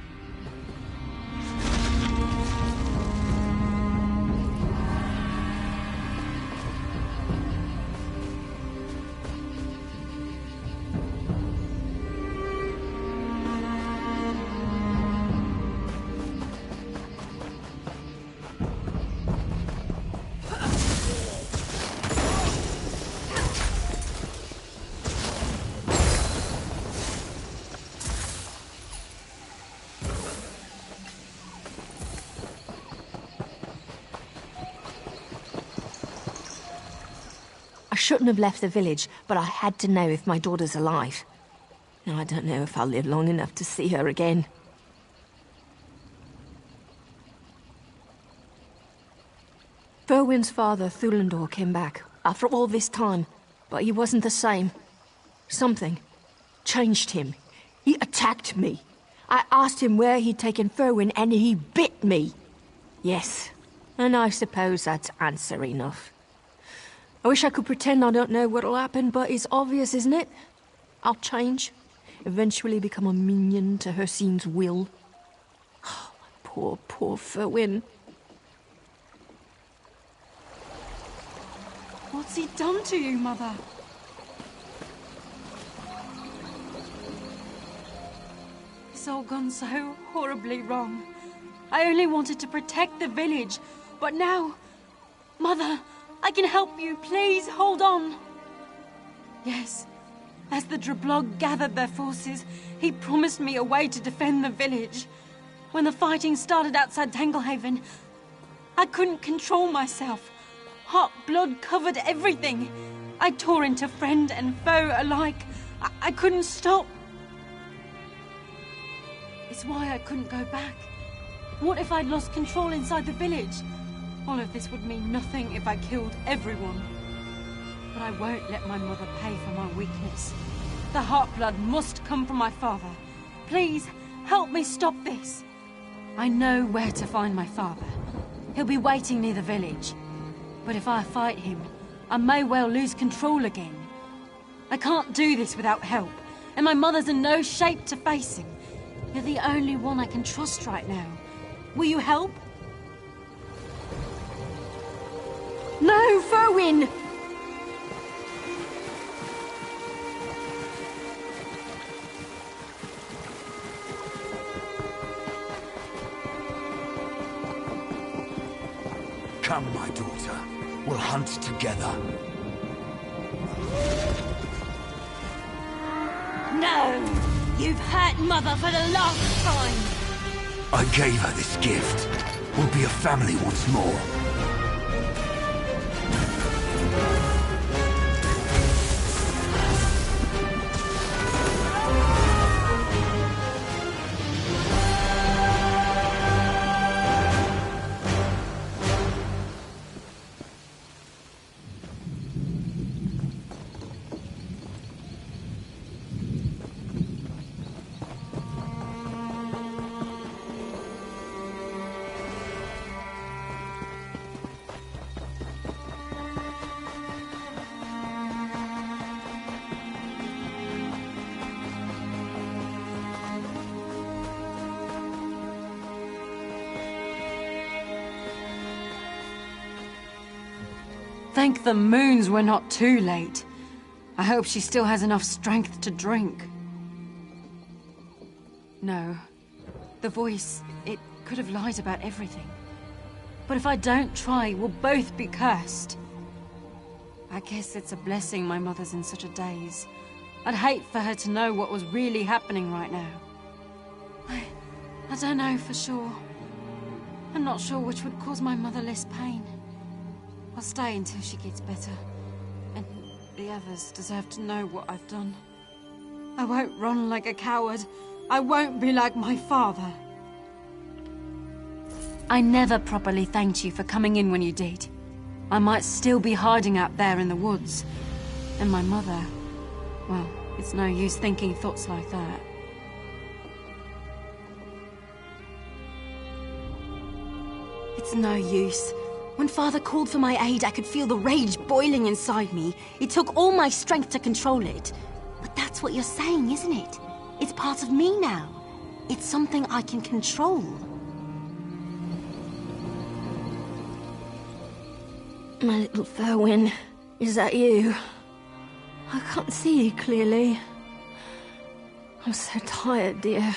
I shouldn't have left the village, but I had to know if my daughter's alive. Now I don't know if I'll live long enough to see her again. Ferwin's father, Thulandor, came back after all this time, but he wasn't the same. Something changed him. He attacked me. I asked him where he'd taken Ferwin, and he bit me. Yes, and I suppose that's answer enough. I wish I could pretend I don't know what'll happen, but it's obvious, isn't it? I'll change. Eventually become a minion to Hircine's will. Oh, poor Ferwin. What's he done to you, Mother? It's all gone so horribly wrong. I only wanted to protect the village, but now... Mother, I can help you. Please, hold on. Yes, as the Drablog gathered their forces, he promised me a way to defend the village. When the fighting started outside Tanglehaven, I couldn't control myself. Hot blood covered everything. I tore into friend and foe alike. I couldn't stop. It's why I couldn't go back. What if I'd lost control inside the village? All of this would mean nothing if I killed everyone. But I won't let my mother pay for my weakness. The Heartblood must come from my father. Please, help me stop this. I know where to find my father. He'll be waiting near the village. But if I fight him, I may well lose control again. I can't do this without help, and my mother's in no shape to face him. You're the only one I can trust right now. Will you help? No, Ferwin! Come, my daughter. We'll hunt together. No! You've hurt Mother for the last time! I gave her this gift. We'll be a family once more. Thank the moons we're not too late. I hope she still has enough strength to drink. No. The voice, it could have lied about everything. But if I don't try, we'll both be cursed. I guess it's a blessing my mother's in such a daze. I'd hate for her to know what was really happening right now. I don't know for sure. I'm not sure which would cause my mother less pain. I'll stay until she gets better. And the others deserve to know what I've done. I won't run like a coward. I won't be like my father. I never properly thanked you for coming in when you did. I might still be hiding out there in the woods. And my mother... well, it's no use thinking thoughts like that. It's no use. When Father called for my aid, I could feel the rage boiling inside me. It took all my strength to control it. But that's what you're saying, isn't it? It's part of me now. It's something I can control. My little Ferwin, is that you? I can't see you clearly. I'm so tired, dear.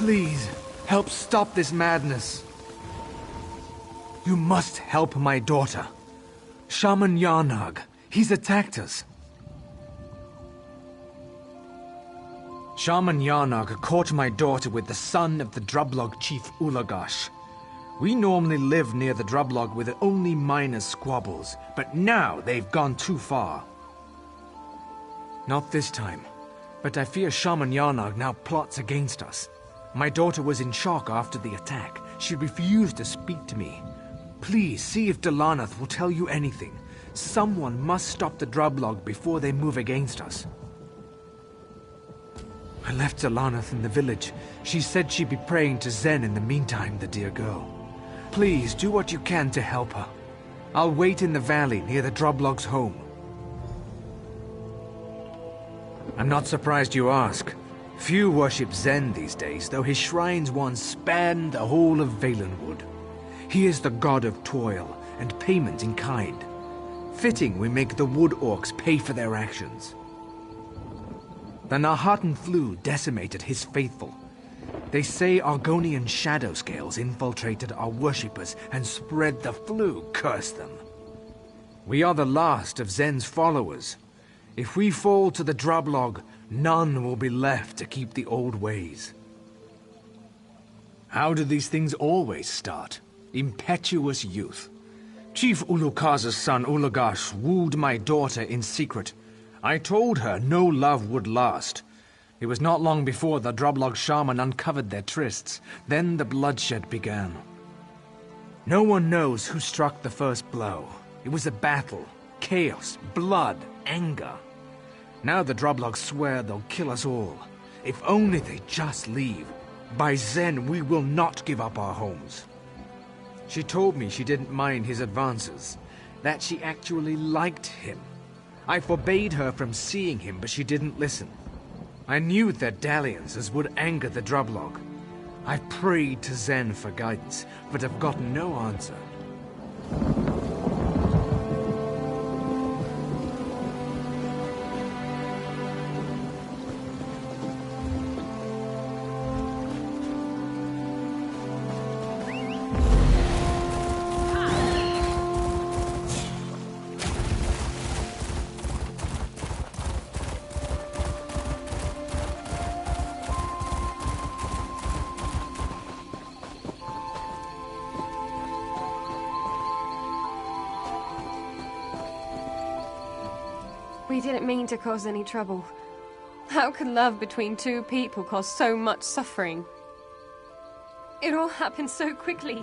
Please, help stop this madness. You must help my daughter. Shaman Yarnag, he's attacked us. Shaman Yarnag caught my daughter with the son of the Drublog chief Ulagash. We normally live near the Drublog with only minor squabbles, but now they've gone too far. Not this time, but I fear Shaman Yarnag now plots against us. My daughter was in shock after the attack. She refused to speak to me. Please see if Delanath will tell you anything. Someone must stop the Drublog before they move against us. I left Delanath in the village. She said she'd be praying to Zen in the meantime, the dear girl. Please do what you can to help her. I'll wait in the valley near the Drublog's home. I'm not surprised you ask. Few worship Zen these days, though his shrines once spanned the whole of Valenwood. He is the god of toil and payment in kind. Fitting we make the wood orcs pay for their actions. The Nahartan flu decimated his faithful. They say Argonian shadow scales infiltrated our worshippers and spread the flu, curse them. We are the last of Zen's followers. If we fall to the Drublog, none will be left to keep the old ways. How do these things always start? Impetuous youth. Chief Ulukaz's son Ulagash wooed my daughter in secret. I told her no love would last. It was not long before the Drublog shaman uncovered their trysts. Then the bloodshed began. No one knows who struck the first blow. It was a battle, chaos, blood, anger. Now the Drublog swear they'll kill us all. If only they just leave. By Zen, we will not give up our homes. She told me she didn't mind his advances, that she actually liked him. I forbade her from seeing him, but she didn't listen. I knew their dalliances would anger the Drublog. I prayed to Zen for guidance, but have gotten no answer. We didn't mean to cause any trouble. How could love between two people cause so much suffering? It all happened so quickly.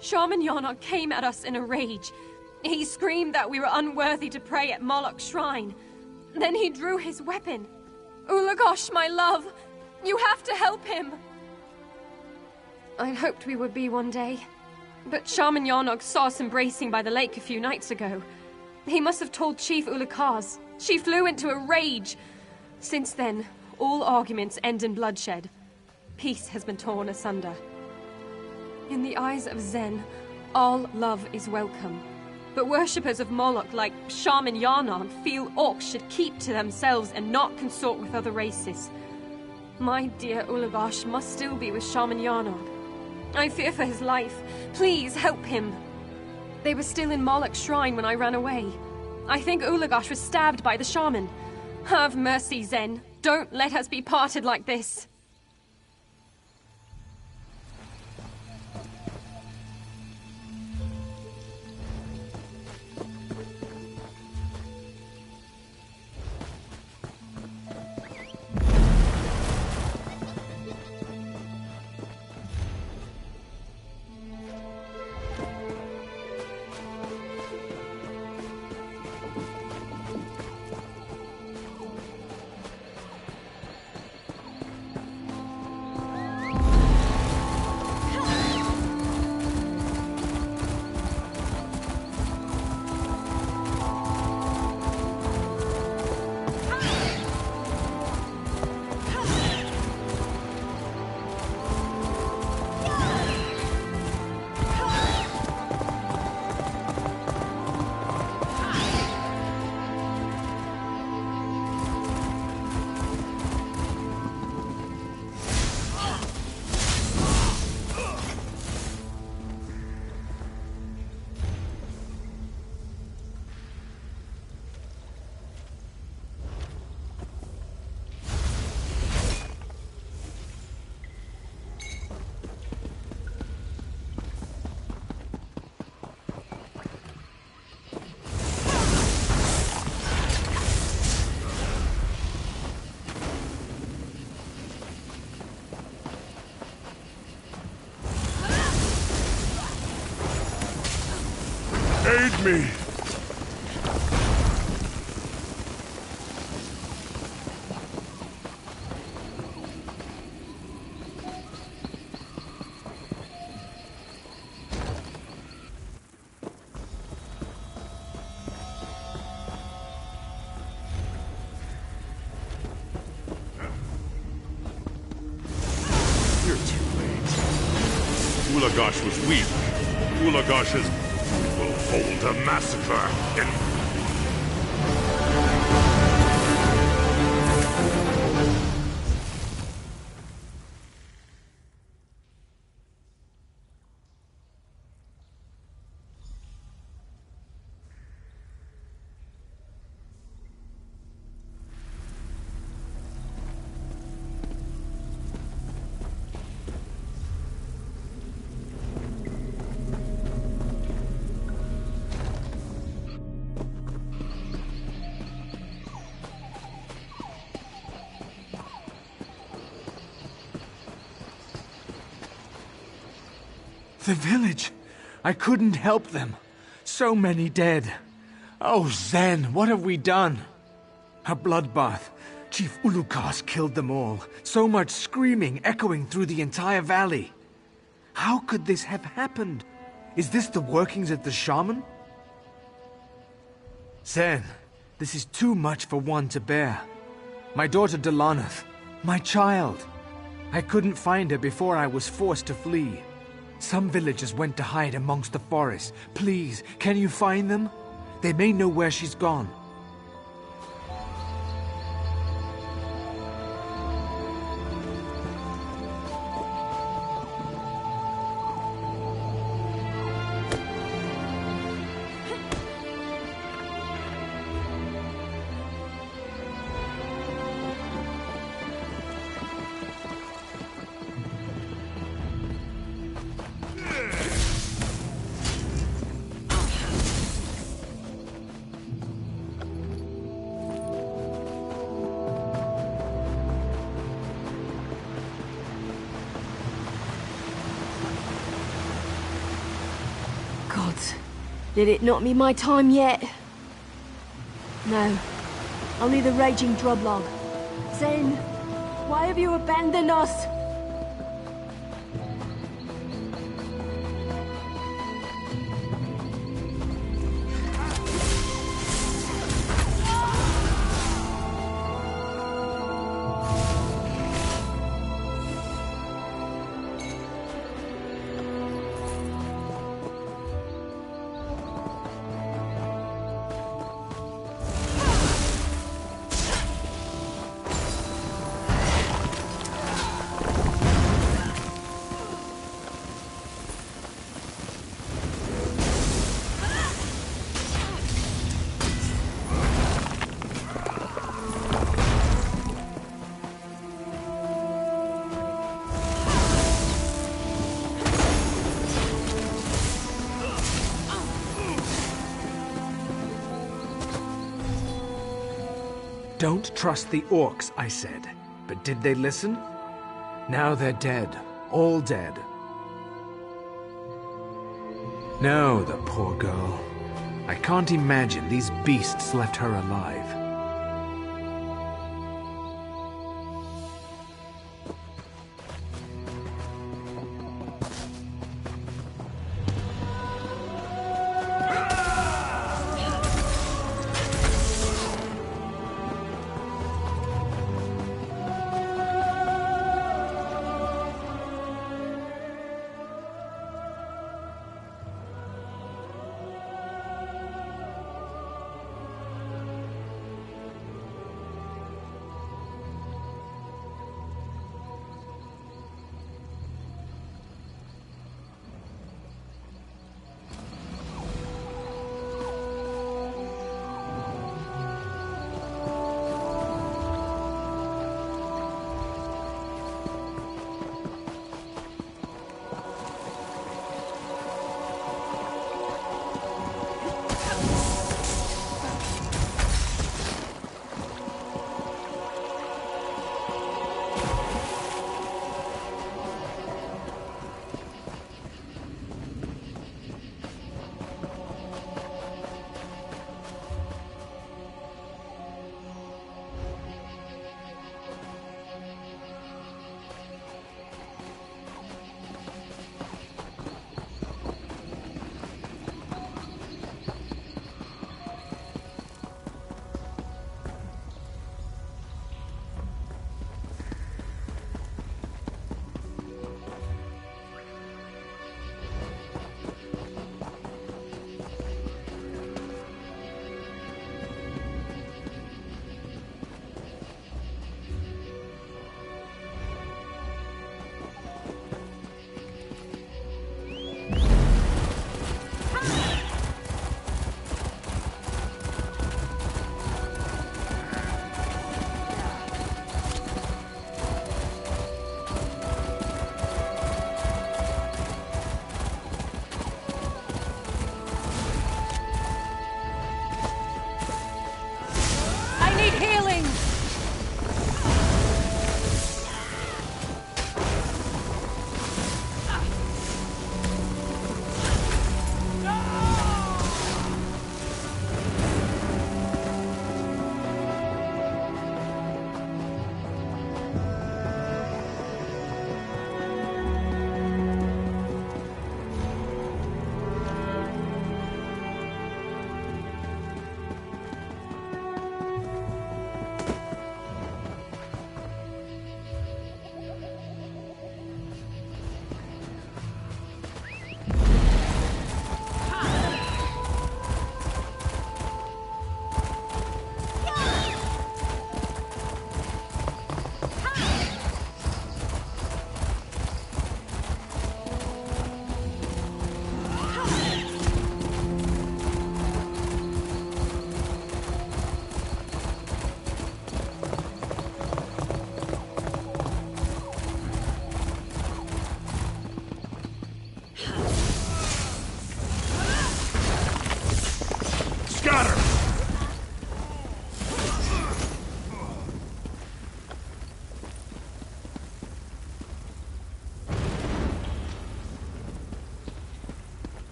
Shaman Yarnag came at us in a rage. He screamed that we were unworthy to pray at Moloch's shrine. Then he drew his weapon. Ulagosh, my love! You have to help him! I hoped we would be one day. But Shaman Yarnag saw us embracing by the lake a few nights ago. He must have told Chief Ulakaz. She flew into a rage. Since then, all arguments end in bloodshed. Peace has been torn asunder. In the eyes of Zen, all love is welcome. But worshippers of Moloch like Shaman Yarnag feel orcs should keep to themselves and not consort with other races. My dear Ulagash must still be with Shaman Yarnag. I fear for his life. Please help him. They were still in Moloch's shrine when I ran away. I think Ulagash was stabbed by the shaman. Have mercy, Zen. Don't let us be parted like this. Leave me! You're too late. Ulagash was weak. Ulagash will hold a massacre in... The village! I couldn't help them. So many dead. Oh, Zen, what have we done? A bloodbath. Chief Ulukas killed them all. So much screaming echoing through the entire valley. How could this have happened? Is this the workings of the shaman? Zen, this is too much for one to bear. My daughter Delanath, my child. I couldn't find her before I was forced to flee. Some villagers went to hide amongst the forest. Please, can you find them? They may know where she's gone. Did it not be my time yet? No. Only the raging drublog. Zen, why have you abandoned us? Don't trust the orcs, I said. But did they listen? Now they're dead. All dead. No, the poor girl. I can't imagine these beasts left her alive.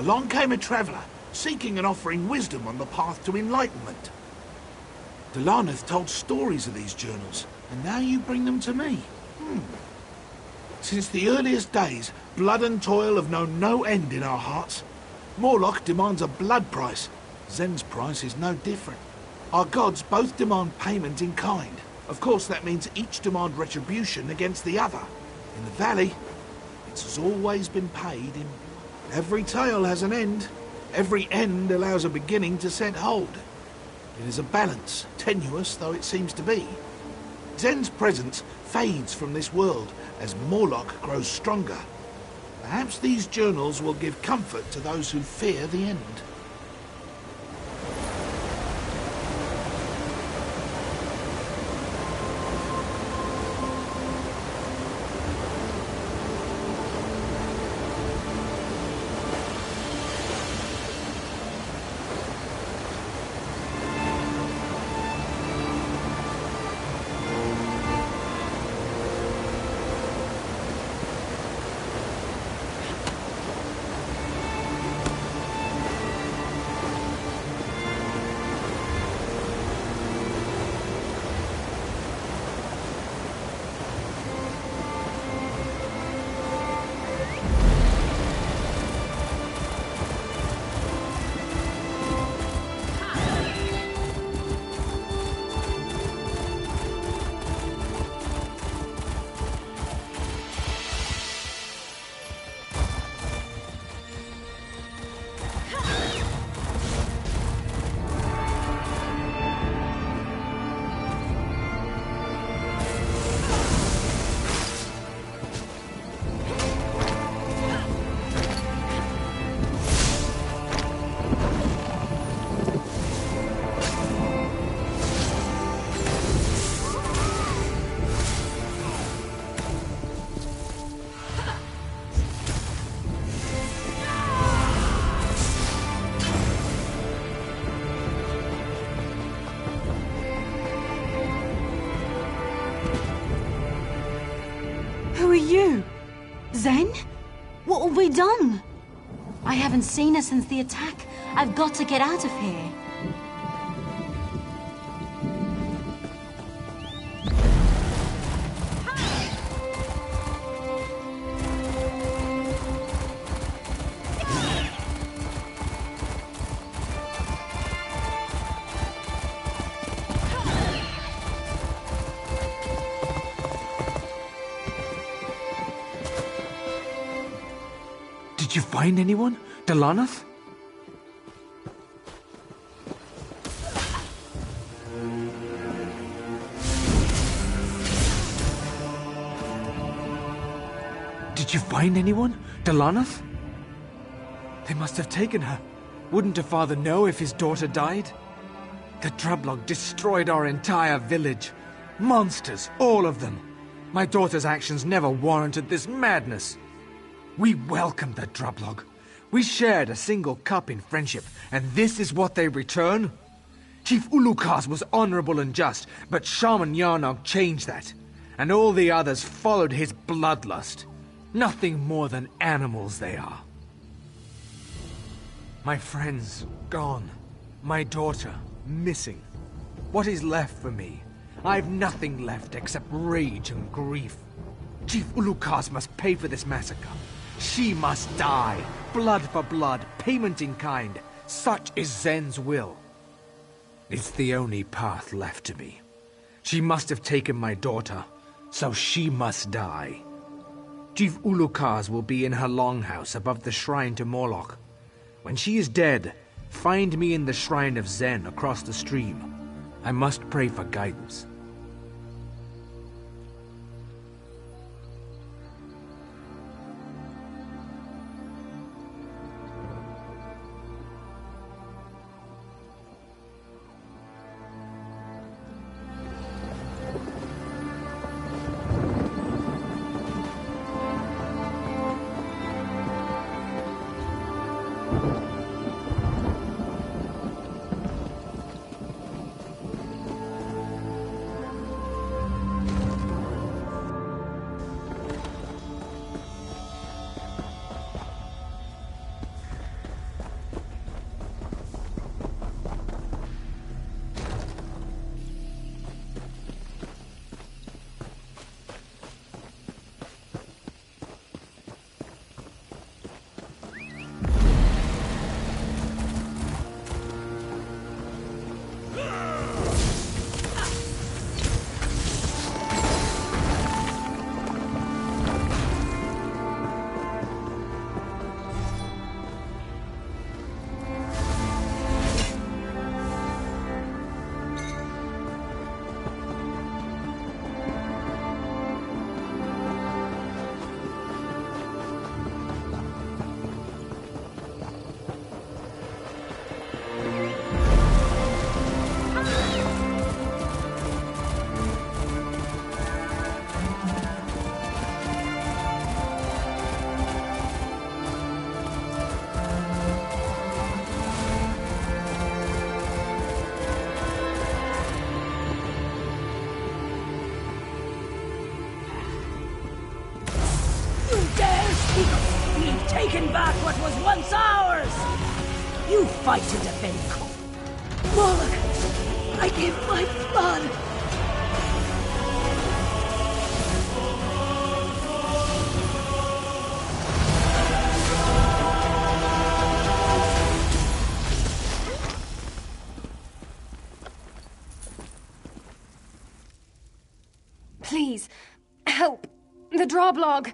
Along came a traveller, seeking and offering wisdom on the path to enlightenment. Delanath told stories of these journals, and now you bring them to me. Since the earliest days, blood and toil have known no end in our hearts. Morlock demands a blood price. Zen's price is no different. Our gods both demand payment in kind. Of course, that means each demand retribution against the other. In the valley, it has always been paid in... Every tale has an end. Every end allows a beginning to set hold. It is a balance, tenuous though it seems to be. Zen's presence fades from this world as Morlock grows stronger. Perhaps these journals will give comfort to those who fear the end. Who are you? Zen? What have we done? I haven't seen her since the attack. I've got to get out of here. Did you find anyone? Delanath? Did you find anyone? Delanath? They must have taken her. Wouldn't her father know if his daughter died? The Drublog destroyed our entire village. Monsters, all of them. My daughter's actions never warranted this madness. We welcomed the Drublog. We shared a single cup in friendship, and this is what they return? Chief Ulukaz was honorable and just, but Shaman Yarnog changed that, and all the others followed his bloodlust. Nothing more than animals they are. My friends, gone. My daughter, missing. What is left for me? I've nothing left except rage and grief. Chief Ulukaz must pay for this massacre. She must die. Blood for blood, payment in kind. Such is Zen's will. It's the only path left to me. She must have taken my daughter, so she must die. Chief Ulukaz will be in her longhouse above the shrine to Morlock. When she is dead, find me in the shrine of Zen across the stream. I must pray for guidance. taken back what was once ours! You fight to defend Moloch! I give my blood! Please, help! The Droblog!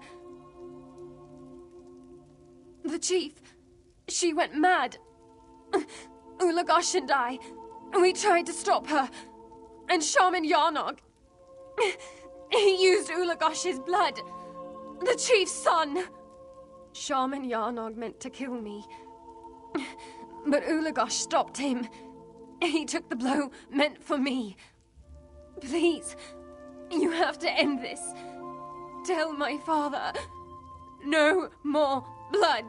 The chief, she went mad. Ulagosh and I, we tried to stop her. And Shaman Yarnog, he used Ulagosh's blood. The chief's son. Shaman Yarnog meant to kill me. But Ulagosh stopped him. He took the blow meant for me. Please, you have to end this. Tell my father, no more blood.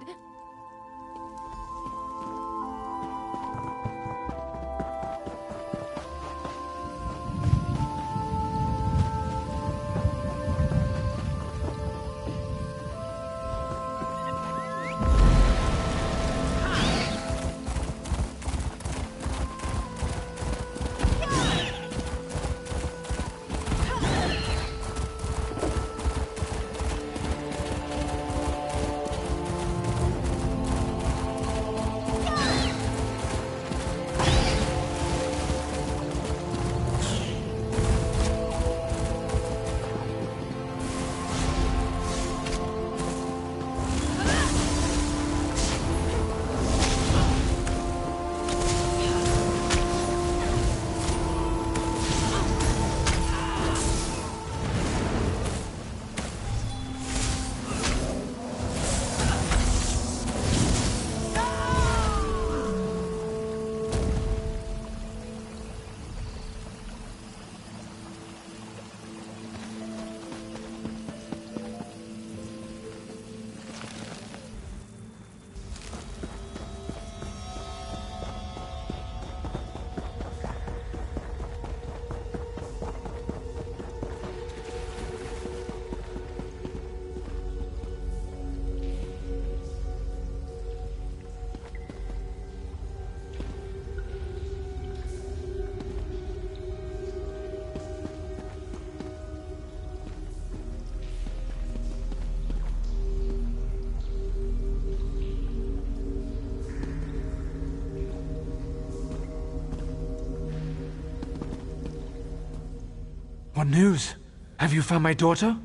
What news? Have you found my daughter?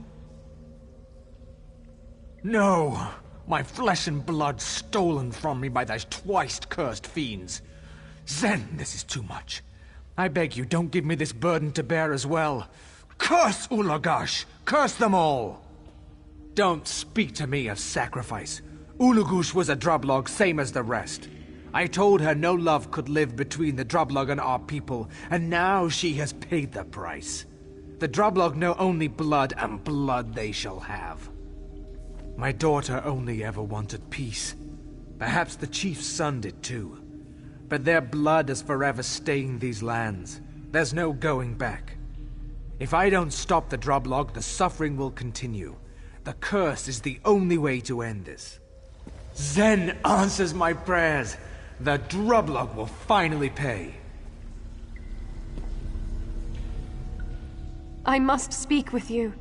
No! My flesh and blood stolen from me by those twice cursed fiends. Zen, this is too much. I beg you, don't give me this burden to bear as well. Curse Ulagash! Curse them all! Don't speak to me of sacrifice. Ulugush was a Droblog, same as the rest. I told her no love could live between the Droblog and our people, and now she has paid the price. The Droblog know only blood, and blood they shall have. My daughter only ever wanted peace. Perhaps the chief's son did too. But their blood is forever stained these lands. There's no going back. If I don't stop the Droblog, the suffering will continue. The curse is the only way to end this. Zen answers my prayers. The Droblog will finally pay. I must speak with you.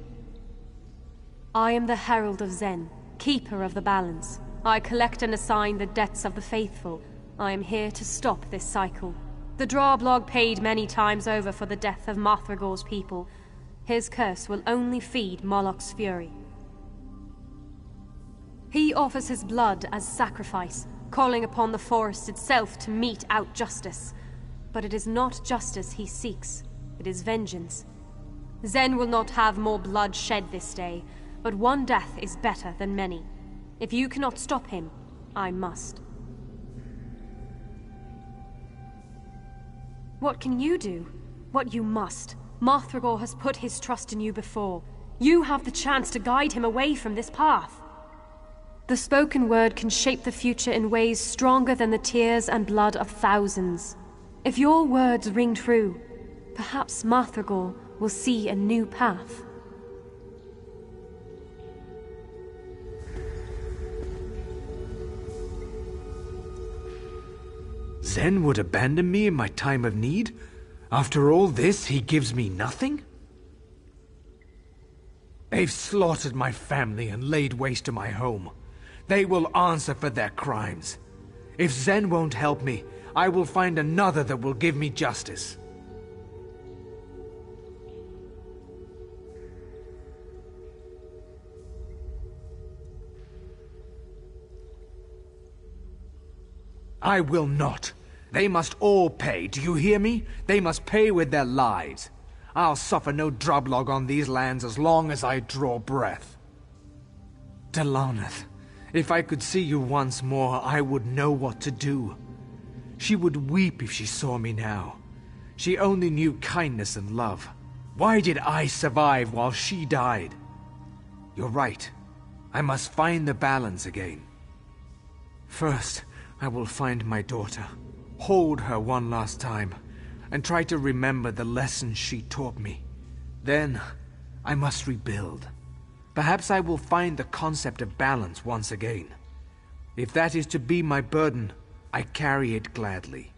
I am the Herald of Zen, Keeper of the Balance. I collect and assign the debts of the faithful. I am here to stop this cycle. The Droblog paid many times over for the death of Marthragor's people. His curse will only feed Moloch's fury. He offers his blood as sacrifice, calling upon the forest itself to mete out justice. But it is not justice he seeks, it is vengeance. Zen will not have more blood shed this day, but one death is better than many. If you cannot stop him, I must. What can you do? What you must. Marthragor has put his trust in you before. You have the chance to guide him away from this path. The spoken word can shape the future in ways stronger than the tears and blood of thousands. If your words ring true, perhaps Marthragor will see a new path. Zen would abandon me in my time of need? After all this, he gives me nothing? They've slaughtered my family and laid waste to my home. They will answer for their crimes. If Zen won't help me, I will find another that will give me justice. I will not. They must all pay, do you hear me? They must pay with their lives. I'll suffer no droblog on these lands as long as I draw breath. Delaneth, if I could see you once more, I would know what to do. She would weep if she saw me now. She only knew kindness and love. Why did I survive while she died? You're right. I must find the balance again. First, I will find my daughter, hold her one last time, and try to remember the lessons she taught me. Then, I must rebuild. Perhaps I will find the concept of balance once again. If that is to be my burden, I carry it gladly.